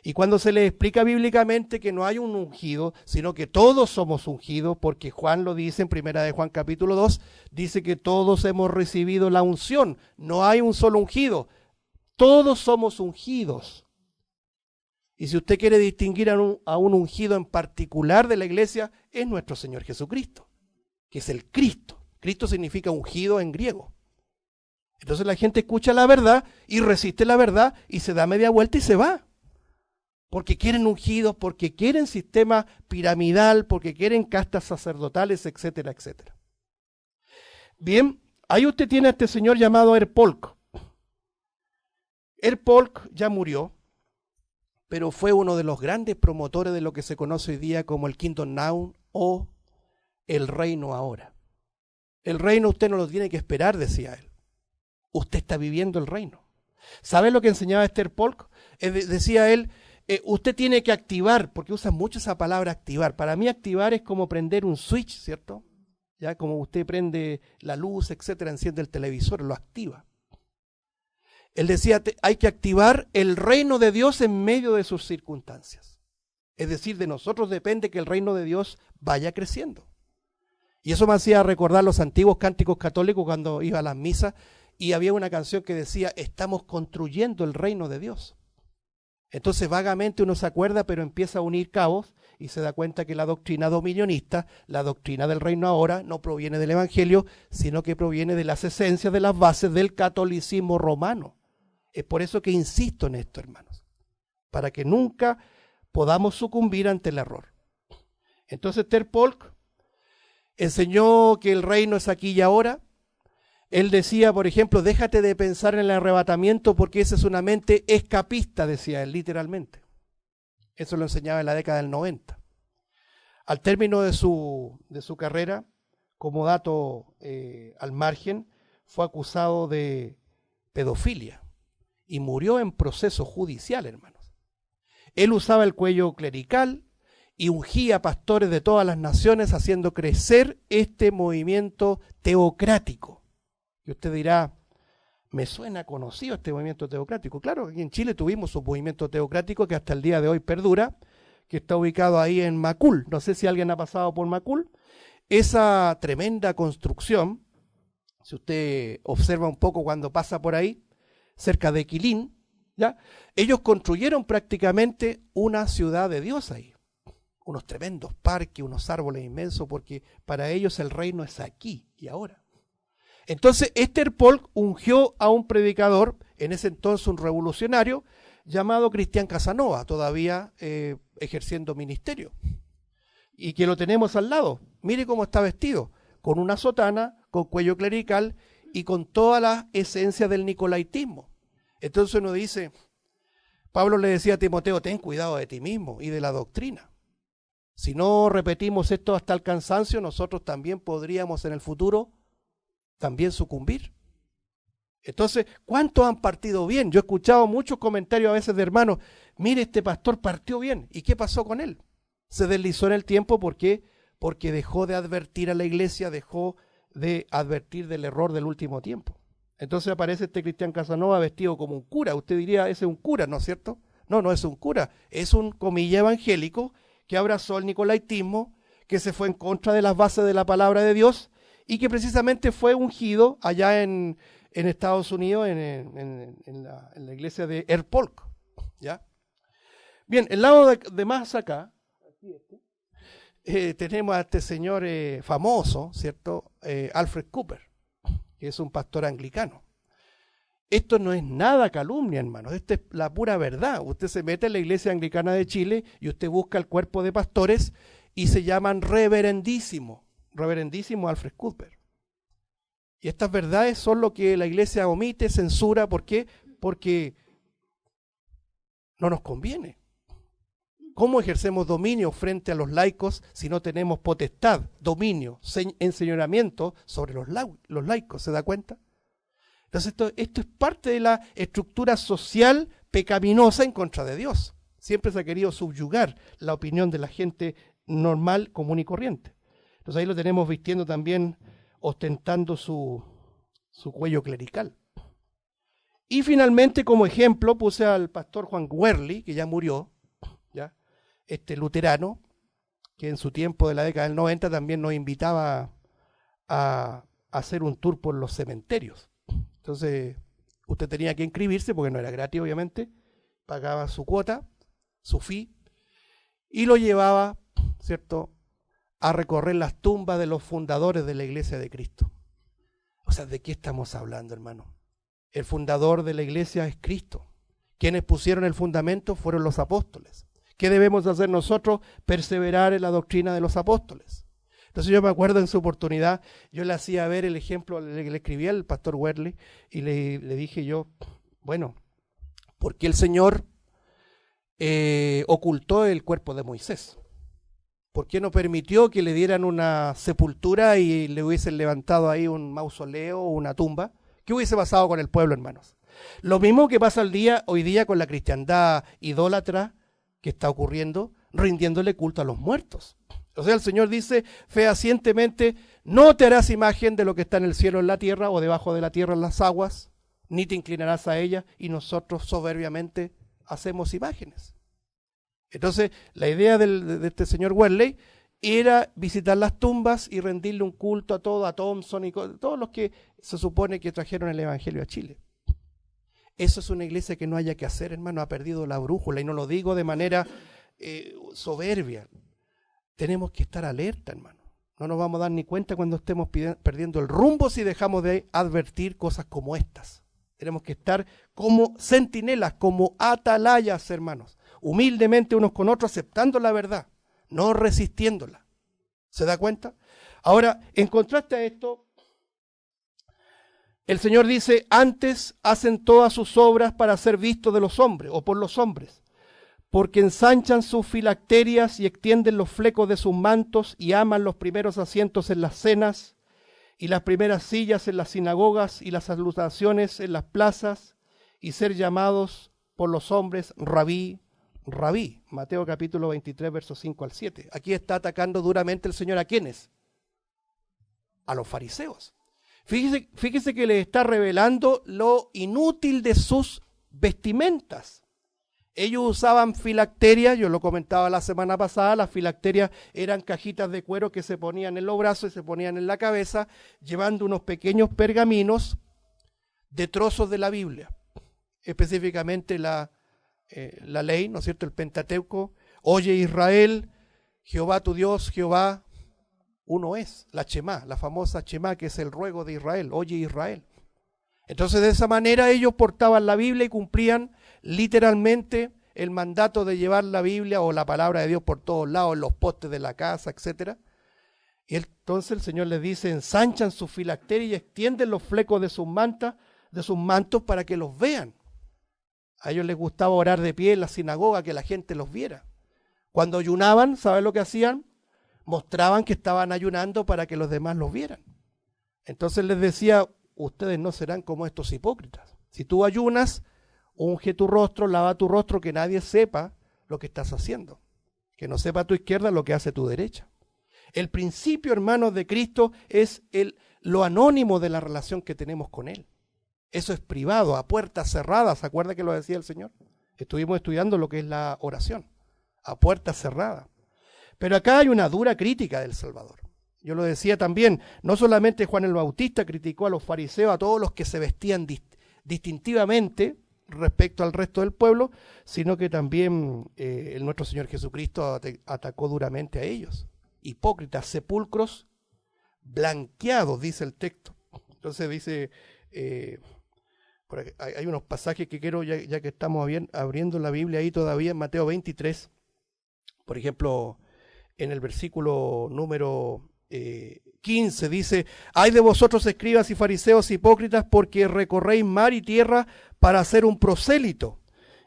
Y cuando se les explica bíblicamente que no hay un ungido, sino que todos somos ungidos, porque Juan lo dice en 1 de Juan capítulo 2, dice que todos hemos recibido la unción, no hay un solo ungido, todos somos ungidos. Y si usted quiere distinguir a un ungido en particular de la iglesia, es nuestro Señor Jesucristo, que es el Cristo. Cristo significa ungido en griego. Entonces la gente escucha la verdad y resiste la verdad y se da media vuelta y se va. Porque quieren ungidos, porque quieren sistema piramidal, porque quieren castas sacerdotales, etcétera, etcétera. Bien, ahí usted tiene a este señor llamado Erpolk. Erpolk ya murió, pero fue uno de los grandes promotores de lo que se conoce hoy día como el Kingdom Now o el reino ahora. El reino usted no lo tiene que esperar, decía él. Usted está viviendo el reino. ¿Sabe lo que enseñaba Erpolk? Decía él, usted tiene que activar, porque usa mucho esa palabra activar. Para mí activar es como prender un switch, ¿cierto? Ya como usted prende la luz, etcétera, enciende el televisor, lo activa. Él decía, hay que activar el reino de Dios en medio de sus circunstancias. Es decir, de nosotros depende que el reino de Dios vaya creciendo. Y eso me hacía recordar los antiguos cánticos católicos cuando iba a las misas y había una canción que decía, estamos construyendo el reino de Dios. Entonces vagamente uno se acuerda, pero empieza a unir cabos y se da cuenta que la doctrina dominionista, la doctrina del reino ahora, no proviene del Evangelio, sino que proviene de las esencias, de las bases del catolicismo romano. Es por eso que insisto en esto, hermanos, para que nunca podamos sucumbir ante el error. Entonces Erpolk enseñó que el reino es aquí y ahora. Él decía, por ejemplo, déjate de pensar en el arrebatamiento porque esa es una mente escapista, decía él, literalmente. Eso lo enseñaba en la década del 90. Al término de su carrera, como dato al margen, fue acusado de pedofilia y murió en proceso judicial, hermanos. Él usaba el cuello clerical y ungía pastores de todas las naciones, haciendo crecer este movimiento teocrático. Y usted dirá, me suena conocido este movimiento teocrático. Claro, aquí en Chile tuvimos un movimiento teocrático que hasta el día de hoy perdura, que está ubicado ahí en Macul. No sé si alguien ha pasado por Macul. Esa tremenda construcción, si usted observa un poco cuando pasa por ahí, cerca de Quilín, ¿ya? Ellos construyeron prácticamente una ciudad de Dios ahí. Unos tremendos parques, unos árboles inmensos, porque para ellos el reino es aquí y ahora. Entonces, Erpolk ungió a un predicador, en ese entonces un revolucionario, llamado Cristian Casanova, todavía ejerciendo ministerio. Y que lo tenemos al lado. Mire cómo está vestido, con una sotana, con cuello clerical y con todas las esencias del nicolaitismo. Entonces uno dice, Pablo le decía a Timoteo, ten cuidado de ti mismo y de la doctrina. Si no repetimos esto hasta el cansancio, nosotros también podríamos en el futuro también sucumbir. Entonces, ¿cuántos han partido bien? Yo he escuchado muchos comentarios a veces de hermanos, mire, este pastor partió bien. ¿Y qué pasó con él? Se deslizó en el tiempo, ¿por qué? Porque dejó de advertir a la iglesia, dejó de advertir del error del último tiempo. Entonces aparece este Cristian Casanova vestido como un cura. Usted diría, ese es un cura, ¿no es cierto? No, no es un cura, es un comilla evangélico que abrazó el nicolaitismo, que se fue en contra de las bases de la palabra de Dios y que precisamente fue ungido allá en Estados Unidos, en la iglesia de Erpolk, ¿ya? Bien, el lado de más acá, tenemos a este señor famoso, ¿cierto? Alfred Cooper, que es un pastor anglicano. Esto no es nada calumnia, hermanos. Esta es la pura verdad. Usted se mete en la Iglesia Anglicana de Chile y usted busca el cuerpo de pastores y se llaman reverendísimo. Reverendísimo Alfred Cuthbert. Y estas verdades son lo que la Iglesia omite, censura. ¿Por qué? Porque no nos conviene. ¿Cómo ejercemos dominio frente a los laicos si no tenemos potestad, dominio, enseñoramiento sobre los laicos? ¿Se da cuenta? Entonces esto es parte de la estructura social pecaminosa en contra de Dios. Siempre se ha querido subyugar la opinión de la gente normal, común y corriente. Entonces ahí lo tenemos vistiendo también, ostentando su cuello clerical. Y finalmente, como ejemplo, puse al pastor Juan Wehrli, que ya murió, ¿ya? Luterano, que en su tiempo de la década del 90 también nos invitaba a hacer un tour por los cementerios. Entonces, usted tenía que inscribirse, porque no era gratis, obviamente, pagaba su cuota, su fee, y lo llevaba, ¿cierto?, a recorrer las tumbas de los fundadores de la Iglesia de Cristo. O sea, ¿de qué estamos hablando, hermano? El fundador de la Iglesia es Cristo. Quienes pusieron el fundamento fueron los apóstoles. ¿Qué debemos hacer nosotros? Perseverar en la doctrina de los apóstoles. Entonces yo me acuerdo en su oportunidad, yo le hacía ver el ejemplo, le escribí al pastor Wehrli y le dije yo, bueno, ¿por qué el Señor ocultó el cuerpo de Moisés? ¿Por qué no permitió que le dieran una sepultura y le hubiesen levantado ahí un mausoleo o una tumba? ¿Qué hubiese pasado con el pueblo, hermanos? Lo mismo que pasa hoy día con la cristiandad idólatra que está ocurriendo, rindiéndole culto a los muertos. O sea, el Señor dice fehacientemente, no te harás imagen de lo que está en el cielo en la tierra o debajo de la tierra en las aguas, ni te inclinarás a ella, y nosotros soberbiamente hacemos imágenes. Entonces, la idea de este señor Wehrli era visitar las tumbas y rendirle un culto a Thompson y todos los que se supone que trajeron el Evangelio a Chile. Eso es una iglesia que no haya que hacer, hermano, ha perdido la brújula, y no lo digo de manera soberbia. Tenemos que estar alerta, hermano. No nos vamos a dar ni cuenta cuando estemos perdiendo el rumbo si dejamos de advertir cosas como estas. Tenemos que estar como centinelas, como atalayas, hermanos, humildemente unos con otros, aceptando la verdad, no resistiéndola. ¿Se da cuenta? Ahora, en contraste a esto, el Señor dice, antes hacen todas sus obras para ser vistos de los hombres o por los hombres, porque ensanchan sus filacterias y extienden los flecos de sus mantos y aman los primeros asientos en las cenas y las primeras sillas en las sinagogas y las salutaciones en las plazas y ser llamados por los hombres rabí, rabí. Mateo capítulo 23, versos 5 al 7. Aquí está atacando duramente el Señor, ¿a quiénes? A los fariseos. Fíjese que les está revelando lo inútil de sus vestimentas. Ellos usaban filacterias, yo lo comentaba la semana pasada, las filacterias eran cajitas de cuero que se ponían en los brazos y se ponían en la cabeza, llevando unos pequeños pergaminos de trozos de la Biblia, específicamente la ley, ¿no es cierto?, el Pentateuco. Oye Israel, Jehová tu Dios, Jehová uno es, la Shemá, la famosa Shemá, que es el ruego de Israel, oye Israel. Entonces de esa manera ellos portaban la Biblia y cumplían literalmente el mandato de llevar la Biblia o la palabra de Dios por todos lados, en los postes de la casa, etc. Y entonces el Señor les dice, ensanchan sus filacterias y extienden los flecos de sus mantos para que los vean. A ellos les gustaba orar de pie en la sinagoga, que la gente los viera. Cuando ayunaban, ¿saben lo que hacían? Mostraban que estaban ayunando para que los demás los vieran. Entonces les decía, ustedes no serán como estos hipócritas. Si tú ayunas, unge tu rostro, lava tu rostro, que nadie sepa lo que estás haciendo. Que no sepa tu izquierda lo que hace tu derecha. El principio, hermanos, de Cristo es lo anónimo de la relación que tenemos con Él. Eso es privado, a puertas cerradas. ¿Se acuerda que lo decía el Señor? Estuvimos estudiando lo que es la oración, a puertas cerradas. Pero acá hay una dura crítica del Salvador. Yo lo decía también, no solamente Juan el Bautista criticó a los fariseos, a todos los que se vestían distintivamente respecto al resto del pueblo, sino que también nuestro Señor Jesucristo atacó duramente a ellos. Hipócritas, sepulcros blanqueados, dice el texto. Entonces dice, Hay unos pasajes que quiero, ya que estamos abriendo la Biblia ahí todavía, en Mateo 23, por ejemplo, en el versículo número 15 dice: «Ay de vosotros, escribas y fariseos hipócritas, porque recorréis mar y tierra para hacer un prosélito,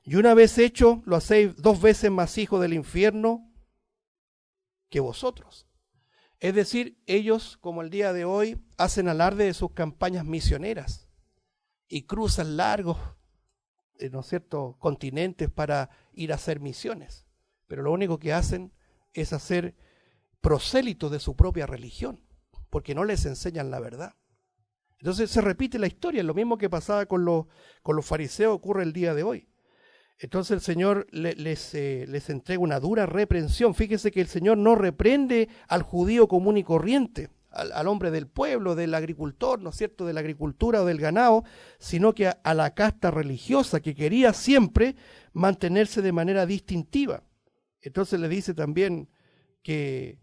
y una vez hecho, lo hacéis 2 veces más hijo del infierno que vosotros». Es decir, ellos, como el día de hoy, hacen alarde de sus campañas misioneras y cruzan largos, ¿no es cierto?, continentes para ir a hacer misiones. Pero lo único que hacen es hacer prosélitos de su propia religión, porque no les enseñan la verdad. Entonces se repite la historia, lo mismo que pasaba con los fariseos ocurre el día de hoy. Entonces el Señor les entrega una dura reprensión. Fíjese que el Señor no reprende al judío común y corriente, al hombre del pueblo, del agricultor, ¿no es cierto?, de la agricultura o del ganado, sino que a la casta religiosa que quería siempre mantenerse de manera distintiva. Entonces le dice también que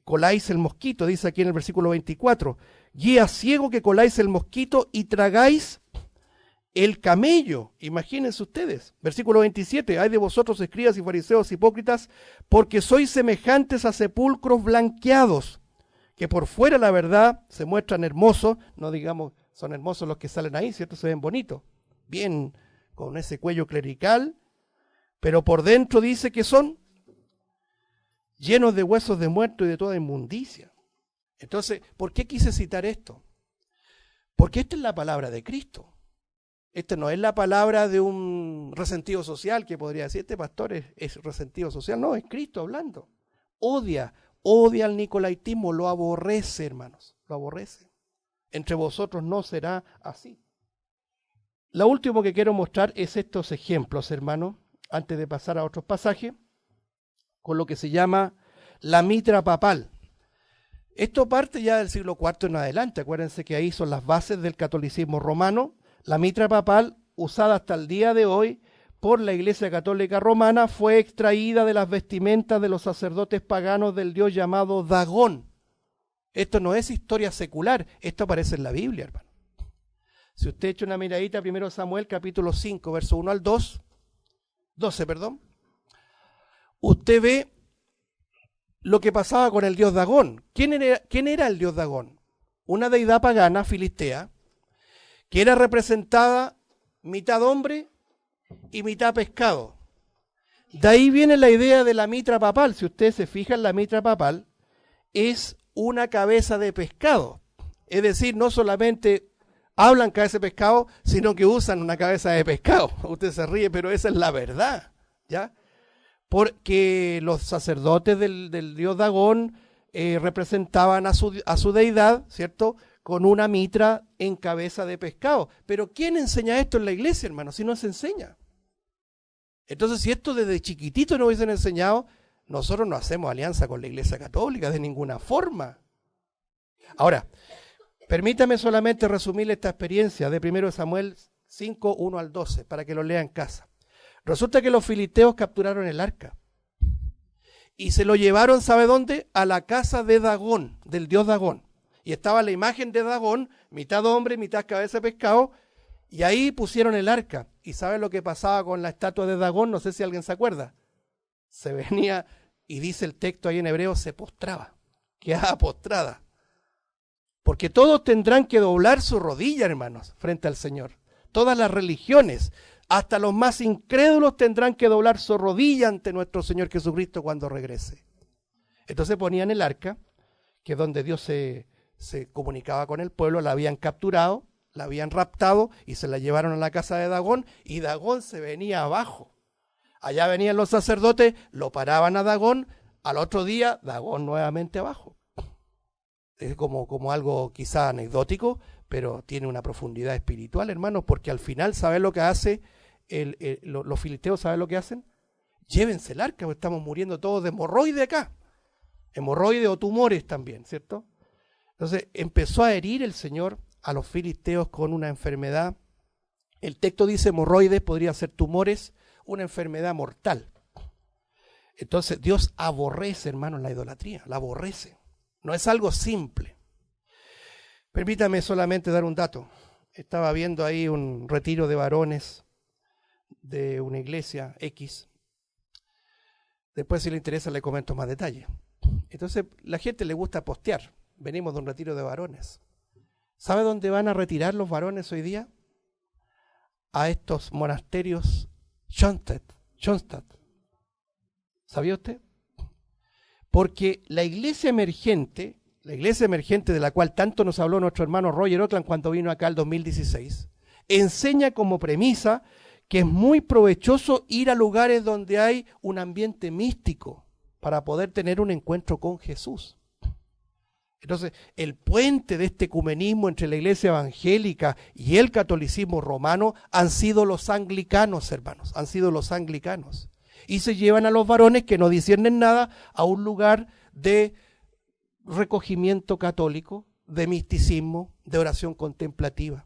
coláis el mosquito, dice aquí en el versículo 24, guía ciego que coláis el mosquito y tragáis el camello. Imagínense ustedes. Versículo 27, ay de vosotros, escribas y fariseos hipócritas, porque sois semejantes a sepulcros blanqueados, que por fuera la verdad se muestran hermosos, no digamos son hermosos los que salen ahí, ¿cierto? Se ven bonitos, bien con ese cuello clerical, pero por dentro dice que son llenos de huesos de muerto y de toda inmundicia. Entonces, ¿por qué quise citar esto? Porque esta es la palabra de Cristo. Esta no es la palabra de un resentido social que podría decir, este pastor es resentido social. No, es Cristo hablando. Odia al nicolaitismo, lo aborrece, hermanos, lo aborrece. Entre vosotros no será así. Lo último que quiero mostrar es estos ejemplos, hermanos, antes de pasar a otros pasajes, con lo que se llama la mitra papal. Esto parte ya del siglo IV en adelante. Acuérdense que ahí son las bases del catolicismo romano. La mitra papal, usada hasta el día de hoy por la Iglesia Católica Romana, fue extraída de las vestimentas de los sacerdotes paganos del dios llamado Dagón. Esto no es historia secular, esto aparece en la Biblia, hermano. Si usted echa una miradita a 1 Samuel capítulo 5, verso 1 al 12, usted ve lo que pasaba con el dios Dagón. ¿Quién era el dios Dagón? Una deidad pagana filistea que era representada mitad hombre y mitad pescado. De ahí viene la idea de la mitra papal. Si usted se fija en la mitra papal, es una cabeza de pescado. Es decir, no solamente hablan cabeza de pescado, sino que usan una cabeza de pescado. Usted se ríe, pero esa es la verdad, ¿ya? Porque los sacerdotes del dios Dagón representaban a su deidad, ¿cierto?, con una mitra en cabeza de pescado. Pero ¿quién enseña esto en la iglesia, hermano? Si no se enseña. Entonces, si esto desde chiquitito nos hubiesen enseñado, nosotros no hacemos alianza con la Iglesia Católica de ninguna forma. Ahora, permítame solamente resumir esta experiencia de 1 Samuel 5, 1 al 12, para que lo lea en casa. Resulta que los filisteos capturaron el arca y se lo llevaron, ¿sabe dónde? A la casa de Dagón, del dios Dagón. Y estaba la imagen de Dagón, mitad hombre, mitad cabeza de pescado, y ahí pusieron el arca. ¿Y sabe lo que pasaba con la estatua de Dagón? No sé si alguien se acuerda. Se venía, y dice el texto ahí en hebreo, se postraba, quedaba postrada. Porque todos tendrán que doblar su rodilla, hermanos, frente al Señor. Todas las religiones, hasta los más incrédulos, tendrán que doblar su rodilla ante nuestro Señor Jesucristo cuando regrese. Entonces ponían el arca, que es donde Dios se comunicaba con el pueblo, la habían capturado, la habían raptado y se la llevaron a la casa de Dagón, y Dagón se venía abajo. Allá venían los sacerdotes, lo paraban a Dagón, al otro día Dagón nuevamente abajo. Es como algo quizá anecdótico, pero tiene una profundidad espiritual, hermanos, porque al final, ¿saben lo que hace? Los filisteos, ¿saben lo que hacen? Llévense el arca, porque estamos muriendo todos de hemorroide acá. Hemorroide o tumores también, ¿cierto? Entonces empezó a herir el Señor a los filisteos con una enfermedad. El texto dice hemorroides, podría ser tumores, una enfermedad mortal. Entonces Dios aborrece, hermanos, la idolatría, la aborrece. No es algo simple. Permítame solamente dar un dato. Estaba viendo ahí un retiro de varones de una iglesia X. Después, si le interesa, le comento más detalle. Entonces, la gente le gusta postear. Venimos de un retiro de varones. ¿Sabe dónde van a retirar los varones hoy día? A estos monasterios Schoenstatt. ¿Sabía usted? Porque la iglesia emergente de la cual tanto nos habló nuestro hermano Roger Otland cuando vino acá el 2016, enseña como premisa que es muy provechoso ir a lugares donde hay un ambiente místico para poder tener un encuentro con Jesús. Entonces, el puente de este ecumenismo entre la iglesia evangélica y el catolicismo romano han sido los anglicanos, hermanos, han sido los anglicanos. Y se llevan a los varones que no disciernen nada a un lugar de recogimiento católico, de misticismo, de oración contemplativa.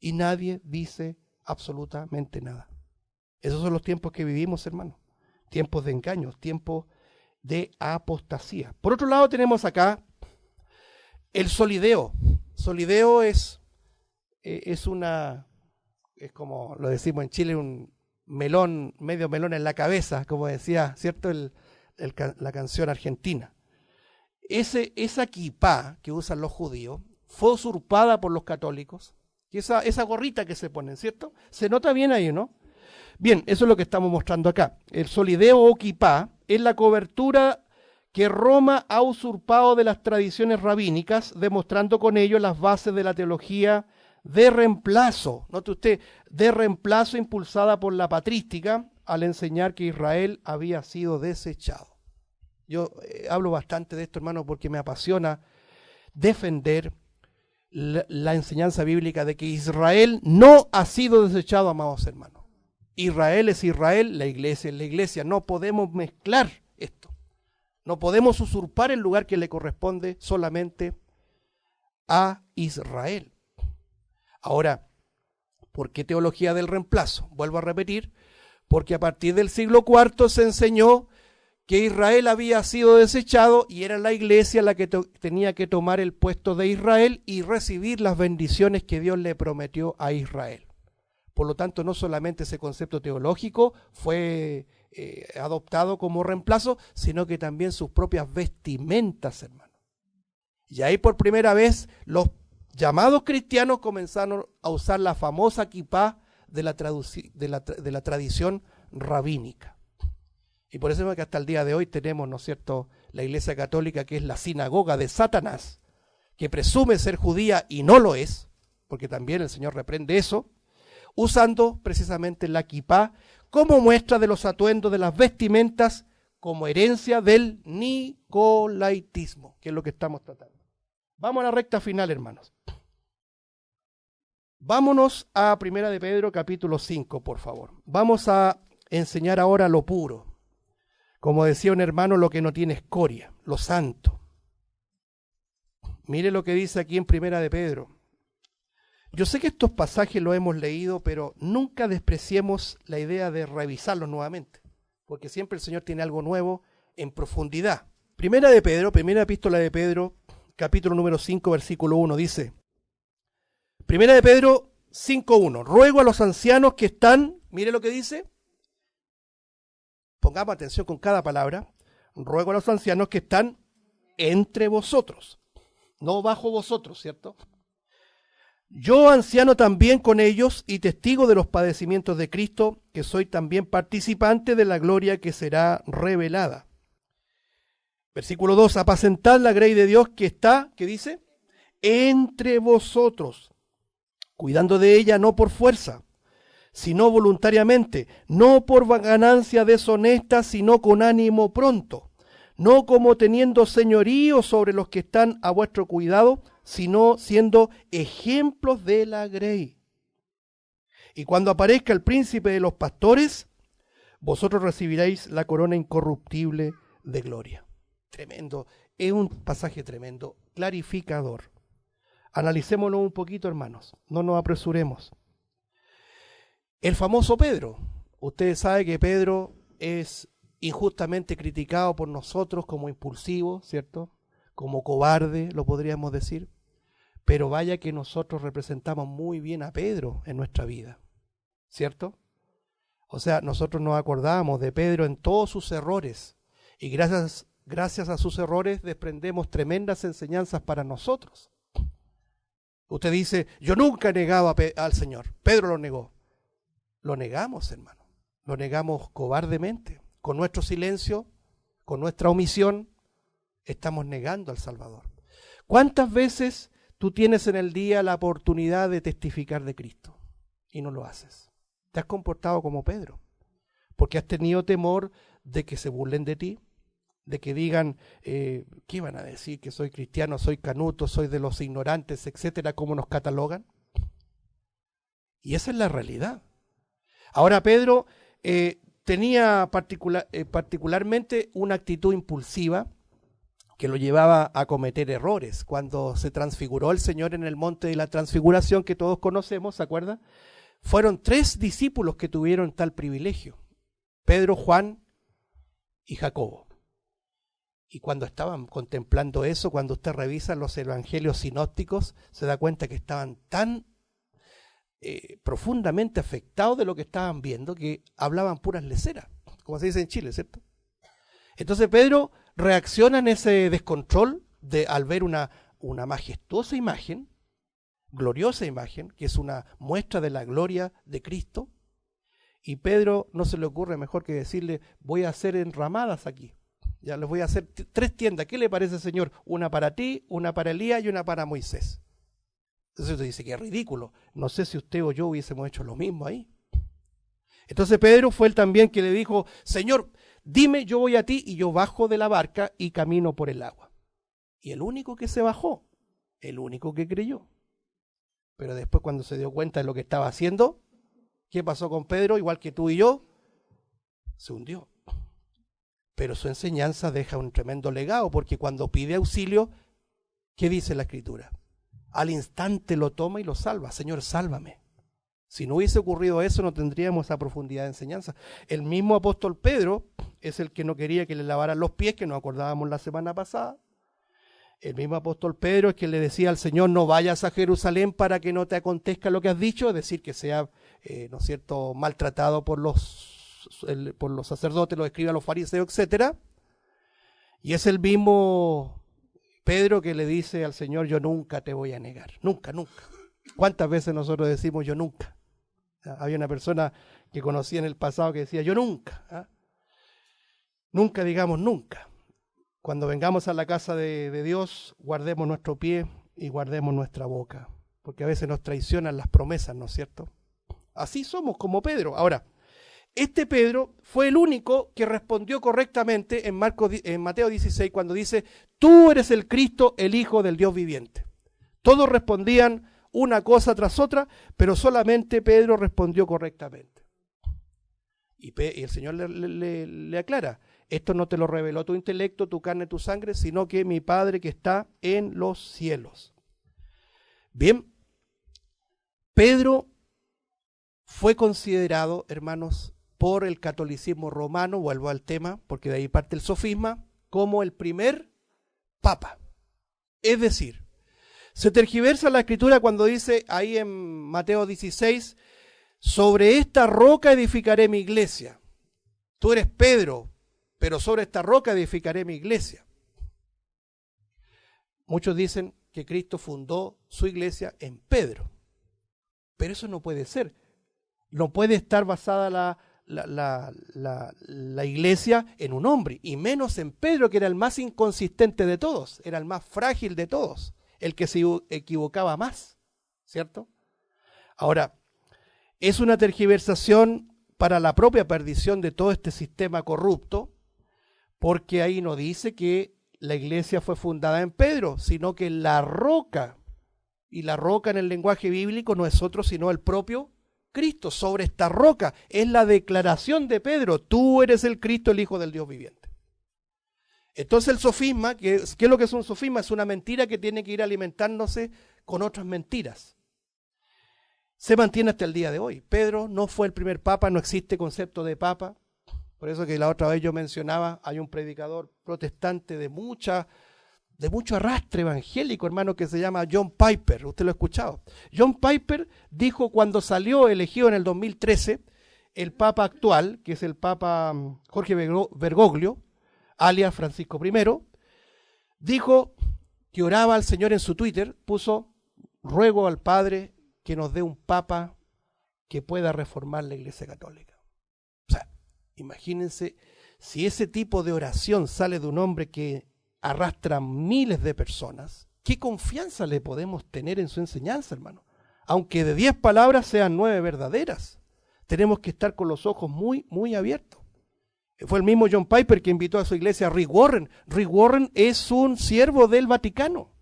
Y nadie dice absolutamente nada. Esos son los tiempos que vivimos, hermanos. Tiempos de engaños, tiempos de apostasía. Por otro lado tenemos acá el solideo. Solideo es como lo decimos en Chile, un melón, medio melón en la cabeza, como decía, ¿cierto? La canción argentina. Esa kipá que usan los judíos fue usurpada por los católicos. Y esa gorrita que se ponen, ¿cierto? Se nota bien ahí, ¿no? Bien, eso es lo que estamos mostrando acá. El solideo o kipá es la cobertura que Roma ha usurpado de las tradiciones rabínicas, demostrando con ello las bases de la teología de reemplazo. Note usted, de reemplazo impulsada por la patrística al enseñar que Israel había sido desechado. Yo hablo bastante de esto, hermano, porque me apasiona defender la enseñanza bíblica de que Israel no ha sido desechado, amados hermanos. Israel es Israel, la iglesia es la iglesia. No podemos mezclar esto. No podemos usurpar el lugar que le corresponde solamente a Israel. Ahora, ¿por qué teología del reemplazo? Vuelvo a repetir, porque a partir del siglo IV se enseñó que Israel había sido desechado y era la iglesia la que tenía que tomar el puesto de Israel y recibir las bendiciones que Dios le prometió a Israel. Por lo tanto, no solamente ese concepto teológico fue adoptado como reemplazo, sino que también sus propias vestimentas, hermano. Y ahí por primera vez los llamados cristianos comenzaron a usar la famosa kipá de la tradición rabínica. Y por eso es que hasta el día de hoy tenemos, ¿no es cierto?, la Iglesia Católica, que es la sinagoga de Satanás, que presume ser judía y no lo es, porque también el Señor reprende eso, usando precisamente la kipá como muestra de los atuendos de las vestimentas, como herencia del nicolaitismo, que es lo que estamos tratando. Vamos a la recta final, hermanos. Vámonos a 1 de Pedro capítulo 5, por favor. Vamos a enseñar ahora lo puro. Como decía un hermano, lo que no tiene escoria, lo santo. Mire lo que dice aquí en 1 de Pedro. Yo sé que estos pasajes los hemos leído, pero nunca despreciemos la idea de revisarlos nuevamente, porque siempre el Señor tiene algo nuevo en profundidad. Primera epístola de Pedro, capítulo número 5, versículo 1, dice, Primera de Pedro 5:1, ruego a los ancianos que están, mire lo que dice, pongamos atención con cada palabra, ruego a los ancianos que están entre vosotros, no bajo vosotros, ¿cierto? Yo, anciano también con ellos y testigo de los padecimientos de Cristo, que soy también participante de la gloria que será revelada. Versículo 2, apacentad la grey de Dios que está, ¿qué dice? Entre vosotros, cuidando de ella no por fuerza, sino voluntariamente, no por ganancia deshonesta, sino con ánimo pronto, no como teniendo señorío sobre los que están a vuestro cuidado, sino siendo ejemplos de la grey. Y cuando aparezca el príncipe de los pastores, vosotros recibiréis la corona incorruptible de gloria. Tremendo, es un pasaje tremendo, clarificador. Analicémoslo un poquito, hermanos, no nos apresuremos. El famoso Pedro, ustedes saben que Pedro es injustamente criticado por nosotros como impulsivo, ¿cierto? Como cobarde, lo podríamos decir. Pero vaya que nosotros representamos muy bien a Pedro en nuestra vida, ¿cierto? O sea, nosotros nos acordamos de Pedro en todos sus errores y gracias a sus errores desprendemos tremendas enseñanzas para nosotros. Usted dice, yo nunca he negado al Señor. Pedro lo negó. Lo negamos, hermano. Lo negamos cobardemente. Con nuestro silencio, con nuestra omisión, estamos negando al Salvador. ¿Cuántas veces tú tienes en el día la oportunidad de testificar de Cristo y no lo haces? Te has comportado como Pedro, porque has tenido temor de que se burlen de ti, de que digan, ¿qué van a decir? Que soy cristiano, soy canuto, soy de los ignorantes, etcétera, ¿cómo nos catalogan? Y esa es la realidad. Ahora Pedro tenía particularmente una actitud impulsiva que lo llevaba a cometer errores. Cuando se transfiguró el Señor en el monte de la transfiguración, que todos conocemos, ¿se acuerdan? Fueron 3 discípulos que tuvieron tal privilegio: Pedro, Juan y Jacobo. Y cuando estaban contemplando eso, cuando usted revisa los evangelios sinópticos, se da cuenta que estaban tan profundamente afectados de lo que estaban viendo que hablaban puras leceras, como se dice en Chile, ¿cierto? Entonces Pedro reacciona en ese descontrol al ver una majestuosa imagen, gloriosa imagen, que es una muestra de la gloria de Cristo, y Pedro no se le ocurre mejor que decirle, voy a hacer enramadas aquí. Ya les voy a hacer 3 tiendas. ¿Qué le parece, Señor? Una para ti, una para Elías y una para Moisés. Entonces usted dice que es ridículo. No sé si usted o yo hubiésemos hecho lo mismo ahí. Entonces Pedro fue el también que le dijo, Señor, dime, yo voy a ti y yo bajo de la barca y camino por el agua. Y el único que se bajó, el único que creyó. Pero después cuando se dio cuenta de lo que estaba haciendo, ¿qué pasó con Pedro? Igual que tú y yo, se hundió. Pero su enseñanza deja un tremendo legado, porque cuando pide auxilio, ¿qué dice la Escritura? Al instante lo toma y lo salva. Señor, sálvame. Si no hubiese ocurrido eso, no tendríamos esa profundidad de enseñanza. El mismo apóstol Pedro es el que no quería que le lavaran los pies, que nos acordábamos la semana pasada. El mismo apóstol Pedro es que le decía al Señor, no vayas a Jerusalén para que no te acontezca lo que has dicho, es decir, que sea, ¿no es cierto?, maltratado por los sacerdotes, los escribas, los fariseos, etcétera. Y es el mismo Pedro que le dice al Señor, yo nunca te voy a negar, nunca, nunca. ¿Cuántas veces nosotros decimos yo nunca? Había una persona que conocí en el pasado que decía yo nunca. Nunca digamos nunca. Cuando vengamos a la casa de Dios, guardemos nuestro pie y guardemos nuestra boca, porque a veces nos traicionan las promesas, ¿no es cierto? Así somos como Pedro. Ahora, este Pedro fue el único que respondió correctamente en Mateo 16 cuando dice, tú eres el Cristo, el Hijo del Dios viviente. Todos respondían una cosa tras otra, pero solamente Pedro respondió correctamente. Y el Señor le aclara, esto no te lo reveló tu intelecto, tu carne, tu sangre, sino que mi Padre que está en los cielos. Bien, Pedro fue considerado, hermanos, por el catolicismo romano, vuelvo al tema, porque de ahí parte el sofisma, como el primer papa. Es decir, se tergiversa la escritura cuando dice ahí en Mateo 16, sobre esta roca edificaré mi iglesia. Tú eres Pedro, pero sobre esta roca edificaré mi iglesia. Muchos dicen que Cristo fundó su iglesia en Pedro, pero eso no puede ser. No puede estar basada la iglesia en un hombre, y menos en Pedro, que era el más inconsistente de todos, era el más frágil de todos, el que se equivocaba más, ¿cierto? Ahora, es una tergiversación para la propia perdición de todo este sistema corrupto, porque ahí no dice que la iglesia fue fundada en Pedro, sino que la roca, y la roca en el lenguaje bíblico no es otro sino el propio Cristo. Sobre esta roca es la declaración de Pedro, tú eres el Cristo, el Hijo del Dios viviente. Entonces el sofisma, ¿qué es lo que es un sofisma? Es una mentira que tiene que ir alimentándose con otras mentiras. Se mantiene hasta el día de hoy. Pedro no fue el primer papa, no existe concepto de papa. Por eso que la otra vez yo mencionaba, hay un predicador protestante de mucha de mucho arrastre evangélico, hermano, que se llama John Piper. Usted lo ha escuchado. John Piper dijo cuando salió elegido en el 2013, el Papa actual, que es el Papa Jorge Bergoglio, alias Francisco I, dijo que oraba al Señor en su Twitter, puso, ruego al Padre que nos dé un Papa que pueda reformar la Iglesia Católica. O sea, imagínense, si ese tipo de oración sale de un hombre que arrastra miles de personas, ¿qué confianza le podemos tener en su enseñanza, hermano? Aunque de 10 palabras sean 9 verdaderas, tenemos que estar con los ojos muy, muy abiertos. Fue el mismo John Piper que invitó a su iglesia a Rick Warren. Rick Warren es un siervo del Vaticano,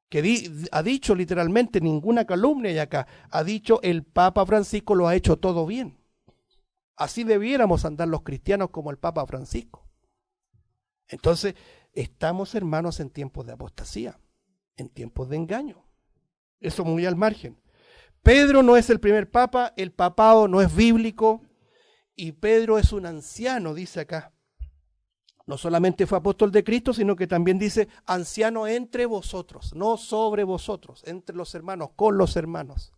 que ha dicho literalmente, ninguna calumnia hay acá, ha dicho el Papa Francisco lo ha hecho todo bien. Así debiéramos andar los cristianos como el Papa Francisco. Entonces, estamos, hermanos, en tiempos de apostasía, en tiempos de engaño. Eso muy al margen. Pedro no es el primer papa, el papado no es bíblico, y Pedro es un anciano, dice acá. No solamente fue apóstol de Cristo, sino que también dice anciano entre vosotros, no sobre vosotros, entre los hermanos, con los hermanos.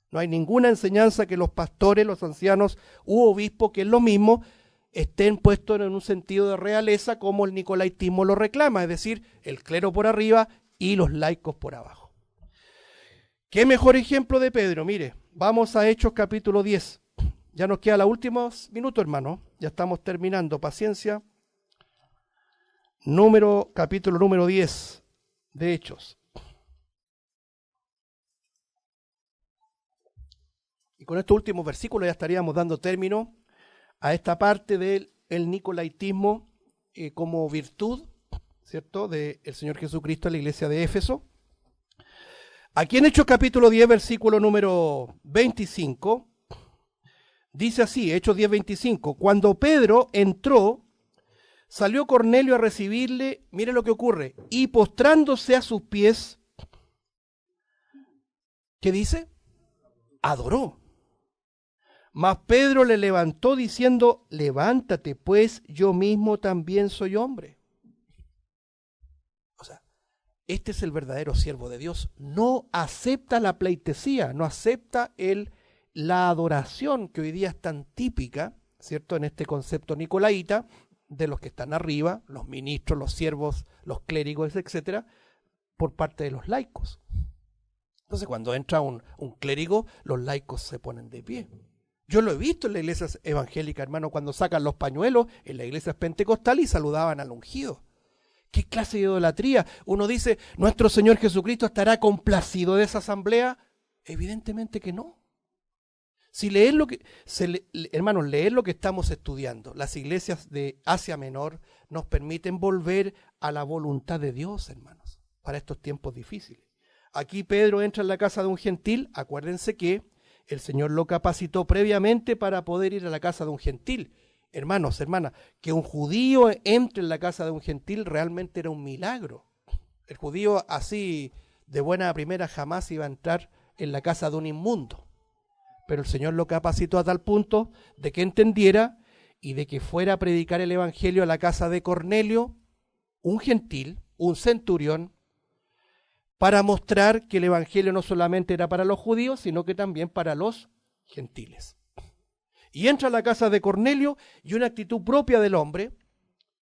No hay ninguna enseñanza que los pastores, los ancianos u obispos, que es lo mismo, estén puestos en un sentido de realeza como el nicolaitismo lo reclama, es decir, el clero por arriba y los laicos por abajo. ¿Qué mejor ejemplo de Pedro? Mire, vamos a Hechos capítulo 10. Ya nos queda los últimos minutos, hermano. Ya estamos terminando. Paciencia. Capítulo número 10 de Hechos. Y con estos últimos versículos ya estaríamos dando término a esta parte del nicolaitismo como virtud, ¿cierto?, del Señor Jesucristo a la iglesia de Éfeso. Aquí en Hechos capítulo 10, versículo número 25, dice así, Hechos 10, 25, cuando Pedro entró, salió Cornelio a recibirle, mire lo que ocurre, y postrándose a sus pies, ¿qué dice? Adoró. Mas Pedro le levantó diciendo, levántate, pues yo mismo también soy hombre. O sea, este es el verdadero siervo de Dios. No acepta la pleitesía, no acepta la adoración que hoy día es tan típica, ¿cierto?, en este concepto nicolaíta, de los que están arriba, los ministros, los siervos, los clérigos, etcétera, por parte de los laicos. Entonces, cuando entra un clérigo, los laicos se ponen de pie. Yo lo he visto en la iglesia evangélica, hermano, cuando sacan los pañuelos en la iglesia pentecostal y saludaban al ungido. ¿Qué clase de idolatría? Uno dice, ¿nuestro Señor Jesucristo estará complacido de esa asamblea? Evidentemente que no. Si leer hermanos, leer lo que estamos estudiando, las iglesias de Asia Menor nos permiten volver a la voluntad de Dios, hermanos, para estos tiempos difíciles. Aquí Pedro entra en la casa de un gentil, acuérdense que el Señor lo capacitó previamente para poder ir a la casa de un gentil. Hermanos, hermanas, que un judío entre en la casa de un gentil realmente era un milagro. El judío así de buena primera jamás iba a entrar en la casa de un inmundo. Pero el Señor lo capacitó a tal punto de que entendiera y de que fuera a predicar el evangelio a la casa de Cornelio, un gentil, un centurión, para mostrar que el evangelio no solamente era para los judíos, sino que también para los gentiles. Y entra a la casa de Cornelio y una actitud propia del hombre,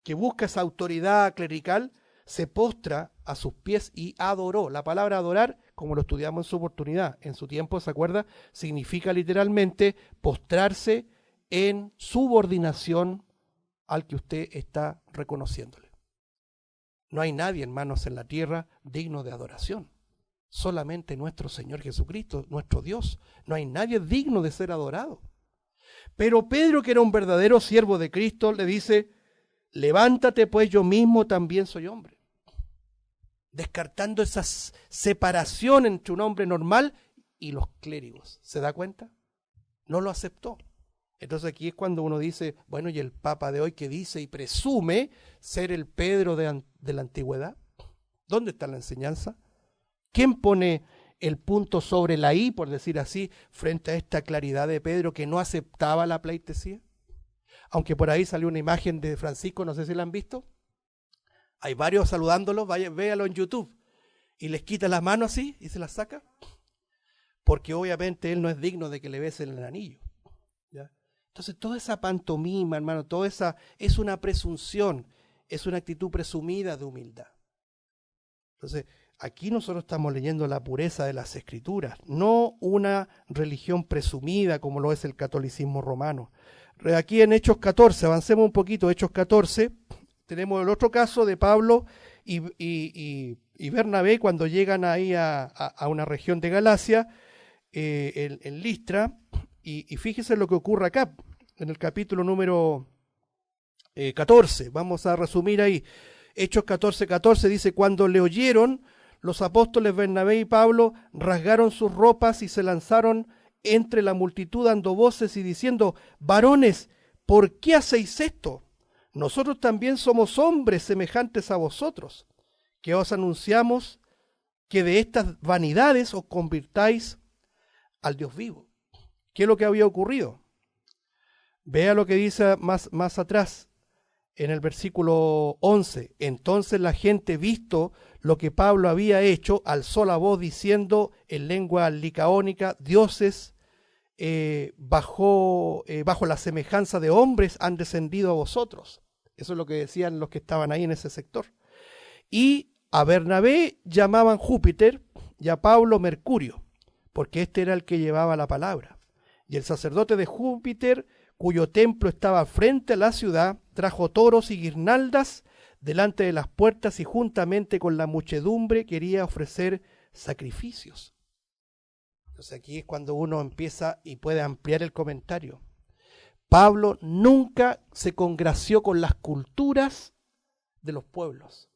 que busca esa autoridad clerical, se postra a sus pies y adoró. La palabra adorar, como lo estudiamos en su oportunidad, en su tiempo, ¿se acuerda? Significa literalmente postrarse en subordinación al que usted está reconociéndole. No hay nadie, hermanos, en la tierra digno de adoración. Solamente nuestro Señor Jesucristo, nuestro Dios. No hay nadie digno de ser adorado. Pero Pedro, que era un verdadero siervo de Cristo, le dice, levántate, pues yo mismo también soy hombre. Descartando esa separación entre un hombre normal y los clérigos. ¿Se da cuenta? No lo aceptó. Entonces aquí es cuando uno dice, bueno, ¿y el Papa de hoy qué dice y presume ser el Pedro de la antigüedad? ¿Dónde está la enseñanza? ¿Quién pone el punto sobre la I, por decir así, frente a esta claridad de Pedro que no aceptaba la pleitesía? Aunque por ahí salió una imagen de Francisco, no sé si la han visto, Hay varios saludándolo, véalo en YouTube. Y les quita la mano así y se la saca. Porque obviamente él no es digno de que le besen el anillo. ¿Ya? Entonces toda esa pantomima, hermano, toda esa es una presunción, es una actitud presumida de humildad. Entonces aquí nosotros estamos leyendo la pureza de las Escrituras, no una religión presumida como lo es el catolicismo romano. Aquí en Hechos 14, avancemos un poquito, Hechos 14, tenemos el otro caso de Pablo y Bernabé cuando llegan ahí a una región de Galacia, en Listra, y fíjese lo que ocurre acá, en el capítulo número 14, vamos a resumir ahí, Hechos 14:14 dice, cuando le oyeron, los apóstoles Bernabé y Pablo rasgaron sus ropas y se lanzaron entre la multitud dando voces y diciendo, varones, ¿por qué hacéis esto? Nosotros también somos hombres semejantes a vosotros, que os anunciamos que de estas vanidades os convirtáis al Dios vivo. ¿Qué es lo que había ocurrido? Vea lo que dice más atrás, en el versículo 11. Entonces la gente, visto lo que Pablo había hecho, alzó la voz diciendo en lengua licaónica, dioses bajo la semejanza de hombres han descendido a vosotros. Eso es lo que decían los que estaban ahí en ese sector. Y a Bernabé llamaban Júpiter y a Pablo Mercurio, porque este era el que llevaba la palabra. Y el sacerdote de Júpiter, cuyo templo estaba frente a la ciudad, trajo toros y guirnaldas delante de las puertas y juntamente con la muchedumbre quería ofrecer sacrificios. Entonces aquí es cuando uno empieza y puede ampliar el comentario. Pablo nunca se congració con las culturas de los pueblos.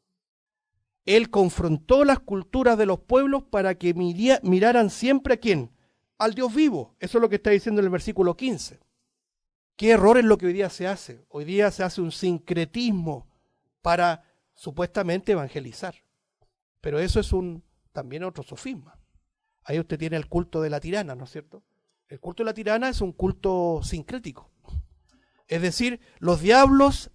Él confrontó las culturas de los pueblos para que miraran siempre a ¿quién? Al Dios vivo. Eso es lo que está diciendo en el versículo 15. ¿Qué error es lo que hoy día se hace? Hoy día se hace un sincretismo para supuestamente evangelizar. Pero eso es también otro sofisma. Ahí usted tiene el culto de la tirana, ¿no es cierto? El culto de la tirana es un culto sincrético. Es decir, los diablos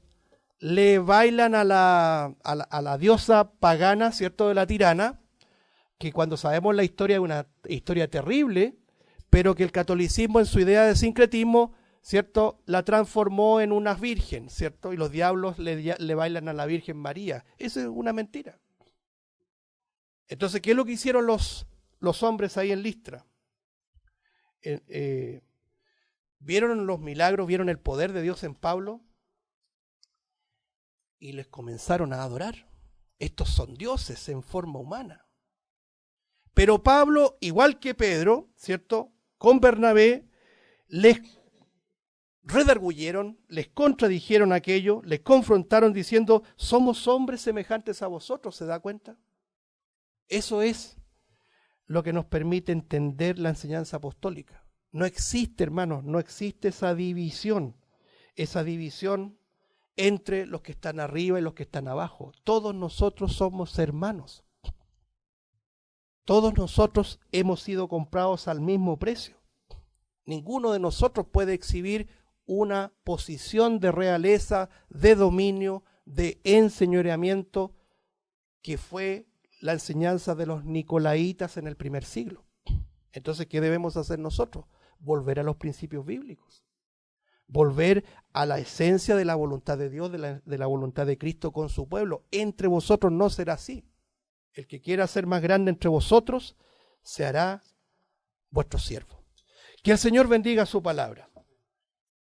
le bailan a la diosa pagana, ¿cierto?, de la tirana, que cuando sabemos la historia es una historia terrible, pero que el catolicismo en su idea de sincretismo, ¿cierto?, la transformó en una virgen, ¿cierto? Y los diablos le bailan a la Virgen María. Eso es una mentira. Entonces, ¿qué es lo que hicieron los hombres ahí en Listra? Vieron los milagros, vieron el poder de Dios en Pablo y les comenzaron a adorar. Estos son dioses en forma humana. Pero Pablo, igual que Pedro, ¿cierto?, con Bernabé, les redarguyeron, les contradijeron aquello, les confrontaron diciendo, somos hombres semejantes a vosotros, ¿se da cuenta? Eso es lo que nos permite entender la enseñanza apostólica. No existe, hermanos, no existe esa división entre los que están arriba y los que están abajo. Todos nosotros somos hermanos. Todos nosotros hemos sido comprados al mismo precio. Ninguno de nosotros puede exhibir una posición de realeza, de dominio, de enseñoreamiento, que fue la enseñanza de los nicolaitas en el primer siglo. Entonces, ¿qué debemos hacer nosotros? Volver a los principios bíblicos. Volver a la esencia de la voluntad de Dios, de la voluntad de Cristo con su pueblo. Entre vosotros no será así. El que quiera ser más grande entre vosotros, se hará vuestro siervo. Que el Señor bendiga su palabra.